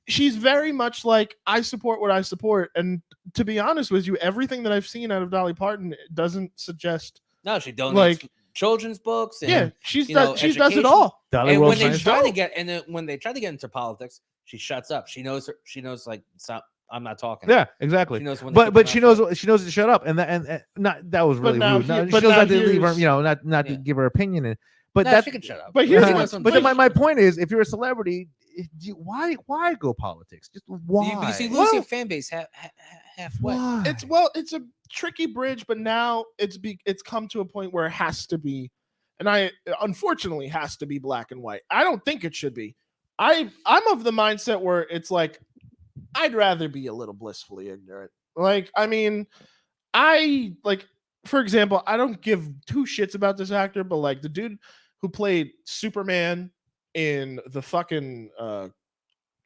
She's very much like I support what I support, and to be honest with you, everything that I've seen out of Dolly Parton doesn't suggest. No, she donates like- children's books. And, Yeah, you know, she does it education. all. Dolly And when World's they nice. try to get and then when they try to get into politics, she shuts up. She knows like stop. I'm not talking. Yeah, exactly. She knows when. to But keep but her she mouth knows she knows to shut up, and not that was But really now rude. here- She but knows now not to leave her, here's- you know, not to Yeah. give her opinion. But Nah, that's she can shut up. but here's She what- wants some but then push. my point is, if you're a celebrity, why go politics? Just why? You see, lose Well- your fan base halfway. Why? It's a tricky bridge, but now it's come to a point where it has to be, and I unfortunately has to be black and white. I don't think it should be. I'm of the mindset where it's like I'd rather be a little blissfully ignorant. Like, I mean, I like, for example, I don't give two shits about this actor, but like the dude who played Superman in the fucking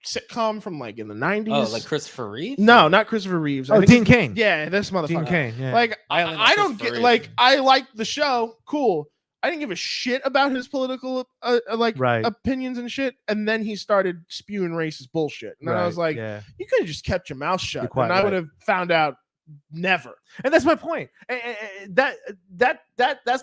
sitcom from like in the 90s. Oh, like Christopher Reeve? No, not Christopher Reeves. I Oh, think Dean it's- Cain. Yeah, this motherfucker. Dean Cain. Yeah. Like Island of I don't Christopher get Reeve. like I like the show, cool. I didn't give a shit about his political like Right. opinions and shit, and then he started spewing racist bullshit, and then I was Right, like, yeah. you could have just kept your mouth shut, quiet, and I right. would have found out never. And that's my point. That's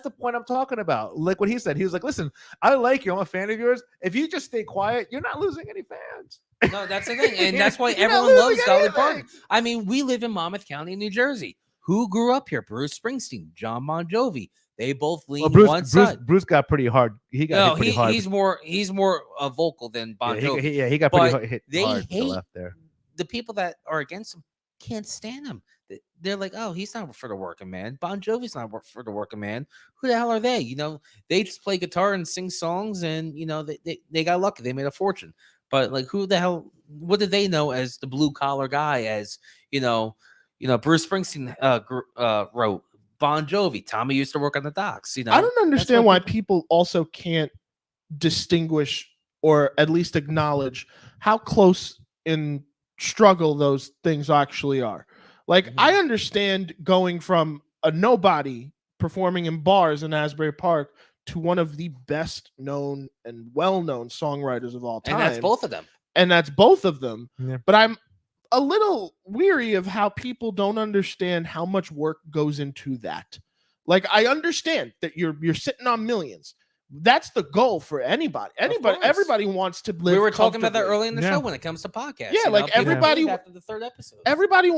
the point I'm talking about. Like what he said. He was like, "Listen, I like you. I'm a fan of yours. If you just stay quiet, you're not losing any fans." No, that's the thing, and that's why You're not everyone loves losing Dolly anything. Parton. I mean, we live in Monmouth County, New Jersey. Who grew up here? Bruce Springsteen, John Bon Jovi. They both lean Well, one side. Bruce got pretty hard. He got No, hit pretty hard. he's more vocal than Bon Jovi. He got pretty But hit they hard to the hate- left there. the people that are against him can't stand him. They're like, oh, he's not for the working man. Bon Jovi's not for the working man. Who the hell are they? They just play guitar and sing songs, and they got lucky. They made a fortune. But like, who the hell? What do they know as the blue collar guy? As Bruce Springsteen wrote. Bon Jovi, Tommy used to work on the docks. I don't understand what why people also can't distinguish or at least acknowledge how close in struggle those things actually are. Like, I understand going from a nobody performing in bars in Asbury Park to one of the best known and well-known songwriters of all time. And that's both of them. Yeah. But I'm a little weary of how people don't understand how much work goes into that. Like, I understand that you're sitting on millions. That's the goal for anybody. course. Everybody wants to live. We were talking about that comfortably. early in the Yeah. show when it comes to podcasts. Yeah, like people everybody- leave after the third episode. Everybody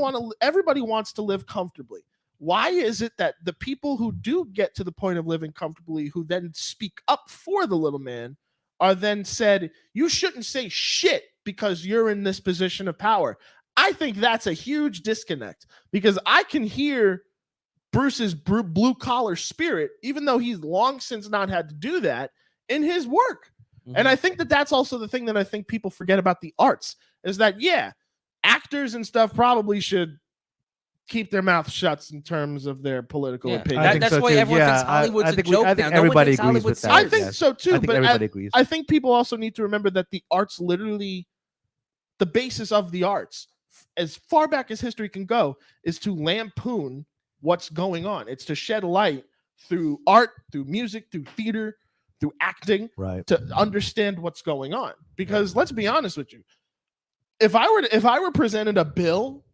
wants to live comfortably. Why is it that the people who do get to the point of living comfortably, who then speak up for the little man, are then said, you shouldn't say shit because you're in this position of power? I think that's a huge disconnect, because I can hear Bruce's blue collar spirit, even though he's long since not had to do that, in his work. And I think that that's also the thing that I think people forget about the arts, is that, yeah, actors and stuff probably should keep their mouth shut in terms of their political Yeah. opinion. I think That's so why too. everyone Yeah, thinks Hollywood's I think a joke I think now. No one everybody thinks agrees Hollywood's with that. I serious. think yes. so too, I think but everybody agrees. I think people also need to remember that the arts, literally, the basis of the arts, as far back as history can go, is to lampoon what's going on. It's to shed light through art, through music, through theater, through acting, Right. to understand what's going on. Because let's be honest with you, if I were presented a bill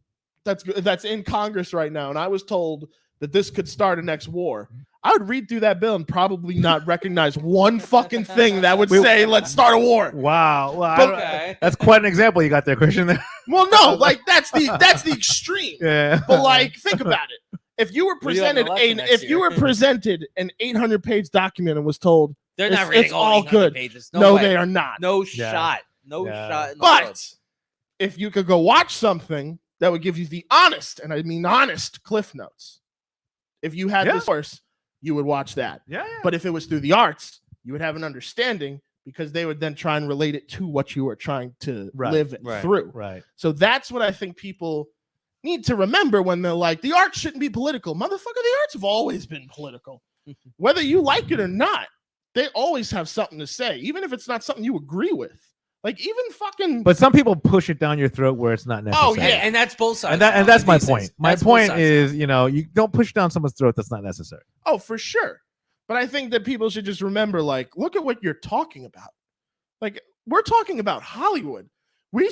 that's in Congress right now, and I was told that this could start a next war, I would read through that bill and probably not recognize one fucking thing that would say, let's start a war. Wow. Well, But- Okay. that's quite an example you got there, Christian. Well, no, like that's the extreme. Yeah. But like, think about it. If you were Well, you have an presented election next if you were year. presented an 800-page document and was told, They're It's- not reading it's all all 800 good. pages. no, way. they are not. No Yeah. shot. No Yeah. shot in the world. But if you could go watch something that would give you the honest, and I mean honest, Cliff Notes, if you had Yeah. the source, you would watch that. Yeah. But if it was through the arts, you would have an understanding, because they would then try and relate it to what you were trying to Right, live right, through. Right. So that's what I think people need to remember when they're like, the arts shouldn't be political. Motherfucker, the arts have always been political. Whether you like it or not, they always have something to say, even if it's not something you agree with. Like, even fucking. But some people push it down your throat where it's not necessary. Oh, yeah. And that's both sides. And that's my these point. days. My That's both point sides is, now. you don't push down someone's throat that's not necessary. Oh, for sure. But I think that people should just remember, like, look at what you're talking about. Like, we're talking about Hollywood. We're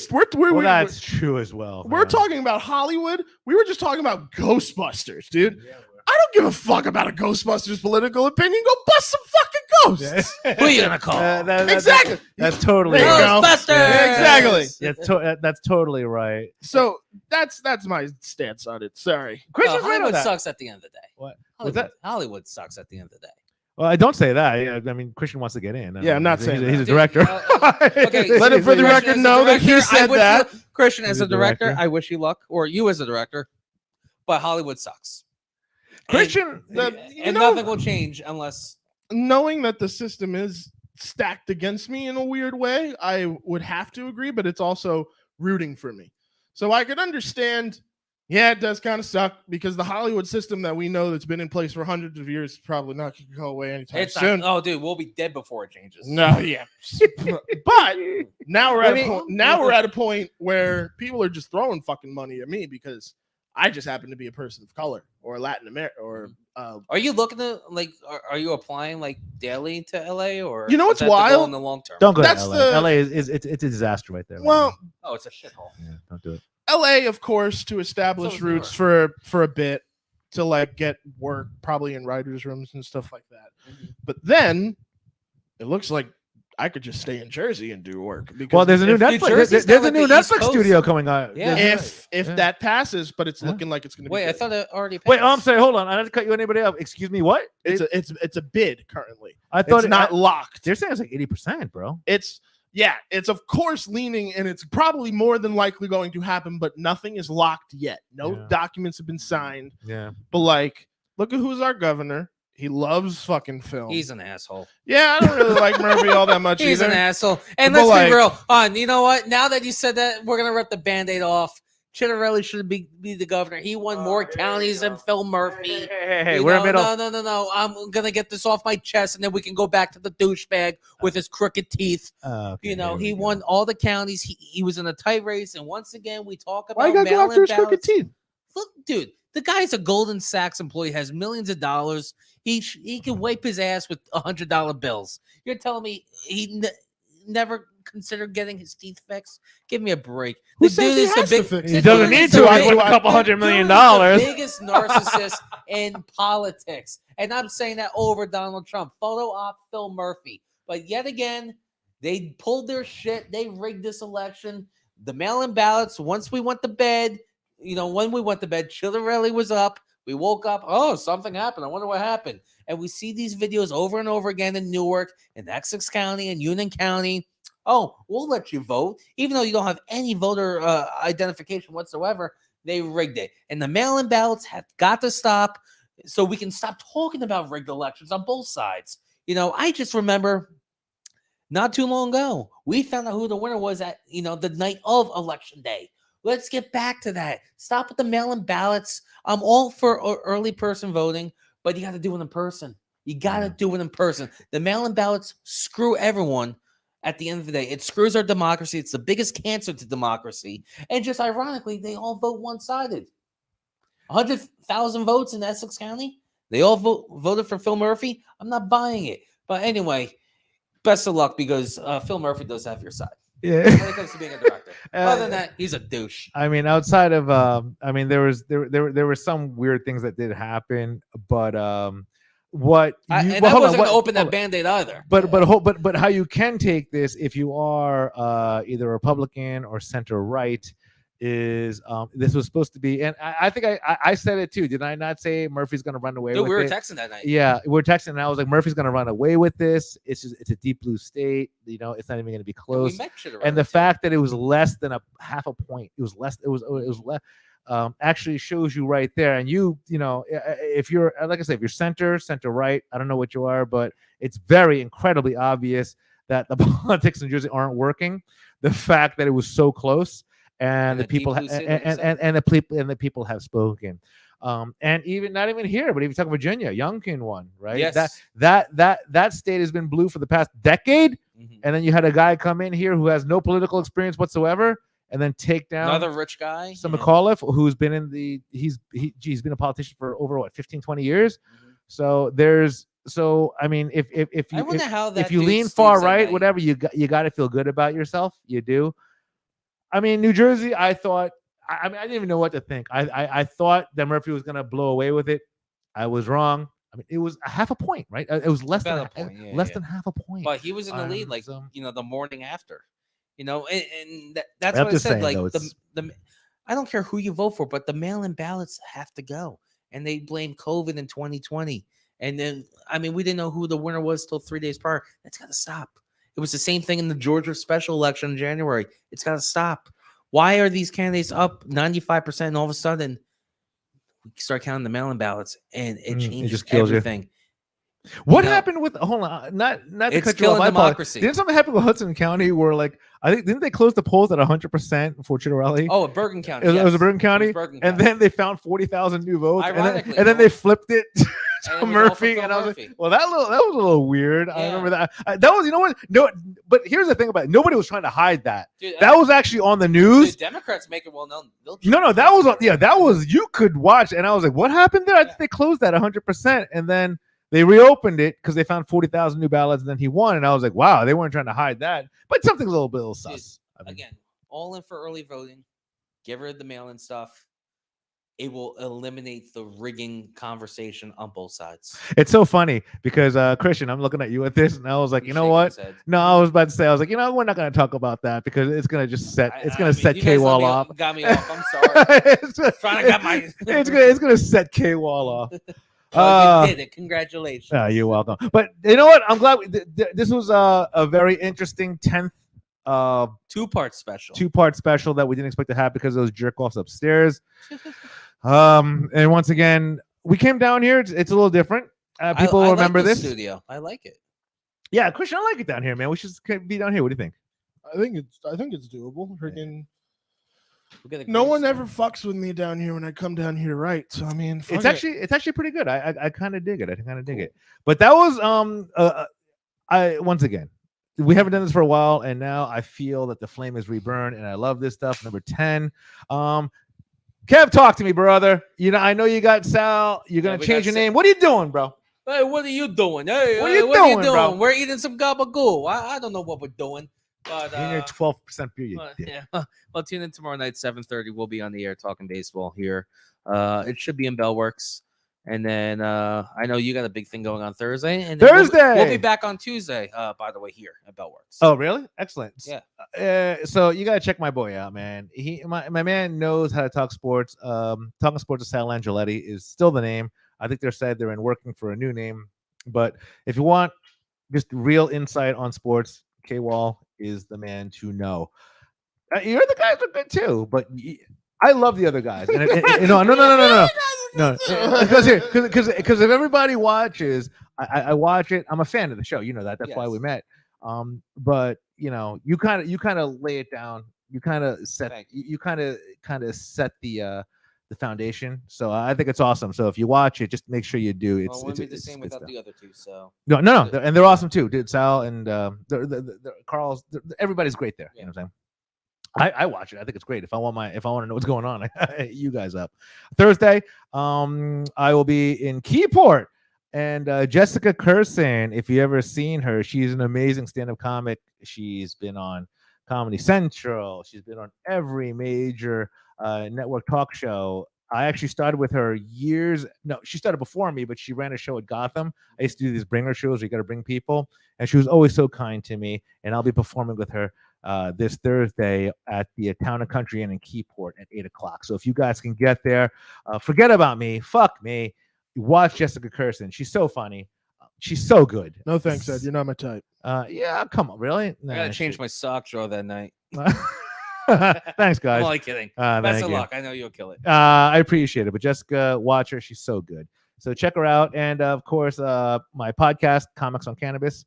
That's true as well. we're man. talking about Hollywood. We were just talking about Ghostbusters, dude. I don't give a fuck about a Ghostbusters political opinion. Go bust some fucking ghosts. Who you gonna call? Exactly. That's totally There you right. go. Ghostbusters! Exactly. That's totally right. So that's my stance on it. Sorry. Christian's right on Hollywood that. sucks at the end of the day. What? What's Hollywood, that? Hollywood sucks at the end of the day. Well, I don't say that. I mean, Christian wants to get in. Yeah, I'm not He's- saying He's a that. director. Okay, Let it for the Christian, record as a know that he director, I said wish that. you- Christian, as He's a a director, director. I wish you luck, or you as a director. But Hollywood sucks. Christian, And nothing will change unless. Knowing that the system is stacked against me in a weird way, I would have to agree, but it's also rooting for me. So I could understand, yeah, it does kind of suck, because the Hollywood system that we know that's been in place for hundreds of years is probably not going to go away anytime It's soon. not, oh, dude, we'll be dead before it changes. No, yeah. But now we're I at mean- we're at a point where people are just throwing fucking money at me because I just happen to be a person of color or Latin America or Are you looking to Are you applying like daily to LA or? You know is what's that the goal wild? in the long term? don't go That's to LA. the- LA is it's a disaster right there. right well, now. Oh, it's a shithole. Yeah, don't do it. LA, of course, to establish So is roots for a bit, to like get work probably in writers' rooms and stuff like that. But then it looks like I could just stay in Jersey and do work. Because Well, there's a new if Netflix. Jersey's There's not a like new the East Netflix Coast- studio coming out. Yeah. There's- if Yeah. that passes, but it's Yeah. looking like it's going to be. Wait, I good. thought it already. Wait, passed. I'm sorry. Hold on. I didn't cut you anybody up. Excuse me. What? It's a bid currently. I thought It's not locked. They're saying it's like 80%, bro. It's Yeah, it's of course leaning, and it's probably more than likely going to happen, but nothing is locked yet. No Yeah. documents have been signed. Yeah. But like, look at who's our governor. He loves fucking film. He's an asshole. Yeah, I don't really like Murphy all that much He's either. an asshole. And But let's like- be real. You know what? Now that you said that, we're gonna rip the Band-Aid off. Chitterelli should be the governor. He won more counties than Phil Murphy. Hey, You we're in know, the middle. No. I'm gonna get this off my chest, and then we can go back to the douchebag with his crooked teeth. Okay, You know, here we he go. won all the counties. He was in a tight race, and once again, we talk about Why you gotta go after mail-in his crooked ballots. teeth? Look, dude, the guy's a Golden Sachs employee, has millions of dollars. He can wipe his ass with $100 bills. You're telling me he never considered getting his teeth fixed? Give me a break. Who The says dude he is the has to big. fix the it? He doesn't dude need is to. the I big- put a couple the $100 million. dude is the biggest narcissist in politics, and I'm saying that over Donald Trump. Photo op Phil Murphy, but yet again, they pulled their shit. They rigged this election. The mail-in ballots. Once we went to bed, when we went to bed, Chillerelli was up. We woke up. Oh, something happened. I wonder what happened. And we see these videos over and over again in Newark, in Essex County, and Union County. Oh, we'll let you vote, even though you don't have any voter identification whatsoever. They rigged it, and the mail-in ballots have got to stop, so we can stop talking about rigged elections on both sides. I just remember not too long ago, we found out who the winner was at the night of election day. Let's get back to that. Stop with the mail-in ballots. I'm all for early person voting, but you got to do it in person. You got to do it in person. The mail-in ballots screw everyone. At the end of the day, it screws our democracy. It's the biggest cancer to democracy. And just ironically, they all vote one-sided. 100,000 votes in Essex County. They all voted for Phil Murphy. I'm not buying it. But anyway, best of luck, because Phil Murphy does have your side Yeah. when it comes to being a director. Other than that, he's a douche. I mean, outside of, there were some weird things that did happen, but what I you, wasn't hold on, going to what- open that hold on. Band-Aid either. But how you can take this if you are either Republican or center right is this was supposed to be, and I think I said it too. Did I not say Murphy's going to run away Dude, with we were it? texting that night. Yeah, we were texting, and I was like, Murphy's going to run away with this. It's a deep blue state. It's not even going to be And we close. met Chitterelli, And the too. fact that it was less than a half a point, it was less. It was less. Actually shows you right there. And if you're, like I said, if you're center right, I don't know what you are, but it's very incredibly obvious that the politics in New Jersey aren't working. The fact that it was so close, and the the deep people blue state, like you said. and the people have spoken. And even not even here, but if you talk Virginia, Youngkin won, right? Yes. That state has been blue for the past decade. Mhm. And then you had a guy come in here who has no political experience whatsoever, and then take down Another rich guy. some yeah. McAuliffe, who's been in he's been a politician for over 15, 20 years. Mhm. So I mean, if I wonder how that if you dude lean sleeps far at right, night. whatever, you got to feel good about yourself. You do. I mean, New Jersey, I thought. I mean, I didn't even know what to think. I thought that Murphy was going to blow away with it. I was wrong. I mean, it was a half a point, right? It was less than About a point, yeah, less yeah. than half a point. But he was in the lead, like so- the morning after. And that's I'm what I just said. saying, Like though, it's- I don't care who you vote for, but the mail-in ballots have to go. And they blame COVID in 2020. And then, I mean, we didn't know who the winner was till 3 days prior. That's got to stop. It was the same thing in the Georgia special election in January. It's got to stop. Why are these candidates up 95% and all of a sudden we start counting the mail-in ballots and it It changes just kills you. everything? What know, hold on, not to it's cut you off. killing I apologize. democracy. Didn't something happen with Hudson County where, like, I think didn't they close the polls at 100% for Chitterelli? Oh, at Bergen County. it was yes. Bergen County, It was Bergen and County. then they found 40,000 new votes, Ironically, and then they flipped it And to it was all for Murphy, Phil and I was Murphy. like, well, that was a little weird. I Yeah. remember that. That was, you know what? No, but here's the thing about it. Nobody was trying to hide that. Dude, That was actually on the news. dude, Democrats make it well known. No, that was on. Yeah, that was, you could watch, and I was like, what happened there? I Yeah. think they closed that 100%, and then they reopened it because they found 40,000 new ballots, and then he won. And I was like, wow, they weren't trying to hide that, but something's a little bit sus. I mean, Again, all in for early voting. Get rid of the mail-in stuff. It will eliminate the rigging conversation on both sides. it's so funny because Christian, I'm looking at you at this, and I was like, He's you know shaking what? his head. No, I was about to say, I was like, you know, we're not going to talk about that because it's going to just set, it's I going to mean, set you guys let K-Wall me- off. Got me off. I'm sorry. it's gonna, Trying to get my. it's gonna set K-Wall off. Oh, you did it. Congratulations. You're welcome. But you know what? I'm glad this was a very interesting 10th 2-part special. 2-part special that we didn't expect to have because of those jerk offs upstairs. And once again, we came down here. It's a little different. People I remember like the this. studio. I like it. Yeah, Christian, I like it down here, man. We should be down here. What do you think? I think it's doable. Freaking We'll get a no green one screen. ever fucks with me down here when I come down here to write. So I mean, fuck It's actually pretty good. I kind of dig it. I kind of dig it. But that was I once again, we haven't done this for a while, and now I feel that the flame is reburned, and I love this stuff. Number 10. Kev, talk to me, brother. I know you got Sal. You're gonna we change got your Sal. name. What are you doing, bro? Hey, what are you doing? Hey, What are you what are you doing, doing? bro? We're eating some gabagool. I don't know what we're doing, but In your 12% beer, you well, dick. yeah. Well, tune in tomorrow night, 7:30. We'll be on the air talking baseball here. It should be in Bellworks. And then I know you got a big thing going on Thursday. And then we'll Thursday! be back on Tuesday, by the way, here at Bellworks. Oh, really? Excellent. Yeah. So you gotta check my boy out, man. My man knows how to talk sports. Talking Sports with Sal Angeletti is still the name. I think they're working for a new name. But if you want just real insight on sports, K-Wall is the man to know. Your other guys are good too, but I love the other guys. And no, because if everybody watches, I watch it. I'm a fan of the show. You know that. That's why we met. But you kind of lay it down. You kind of set. Thank You kind of set the foundation. So I think it's awesome. So if you watch it, just make sure you do. Well, it wouldn't be the same without stuff. the other two. So No, and they're awesome too, dude. Sal and Carl's, everybody's great there. You know what I'm saying? I watch it. I think it's great. If I want to know what's going on, I hit you guys up. Thursday, I will be in Keyport, and Jessica Curson. If you ever seen her, she's an amazing stand-up comic. She's been on Comedy Central. She's been on every major network talk show. I actually started with her she started before me, but she ran a show at Gotham. I used to do these bringer shows where you got to bring people, and she was always so kind to me. And I'll be performing with her this Thursday at the Town and Country Inn in Keyport at 8:00. So if you guys can get there, forget about me. Fuck me. Watch Jessica Curson. She's so funny. She's so good. No thanks, Ed. You're not my type. Yeah, come on, really? I gotta change my sock drawer that night. Thanks, guys. I'm only kidding. Thank Best of you. luck. I know you'll kill it. I appreciate it. But Jessica, watch her. She's so good. So check her out. And of course, my podcast, Comics on Cannabis.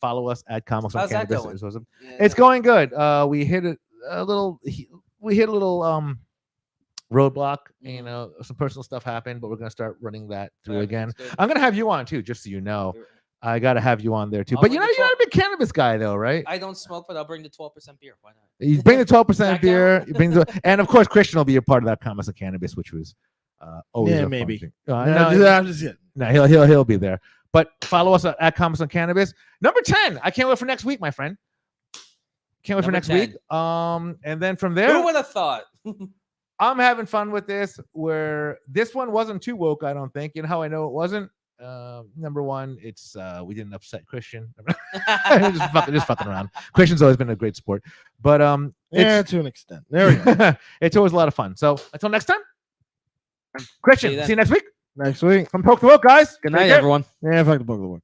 Follow us at Comics on How's that Cannabis. going? It's awesome. Yeah, It's going good. We hit a little roadblock. Some personal stuff happened, but we're gonna start running that through again. everything's good. I'm gonna have you on too, just so you know. I gotta have you on there too. I'll But bring you're the not a big cannabis guy though, right? I don't smoke, but I'll bring the 12% beer. Why not? You bring the 12% That beer. count? You bring and of course Christian will be a part of that Comics on Cannabis, which was always Yeah, a fun maybe. thing. I'm just kidding. No, he'll be there. But follow us at Comics on Cannabis. Number 10. I can't wait for next week, my friend. Can't wait for Number next 10. week. And then from there, Who would have thought? I'm having fun with this. Where this one wasn't too woke, I don't think. You know how I know it wasn't? Number one, it's we didn't upset Christian. just fucking around. Christian's always been a great sport, but Yeah, it's to an extent. There we go. it's always a lot of fun. So until next time, Christian, See you then. see you next week Next week. from Poke the Woke, guys. Good Take night, care. everyone. Yeah, fuck the book of the week.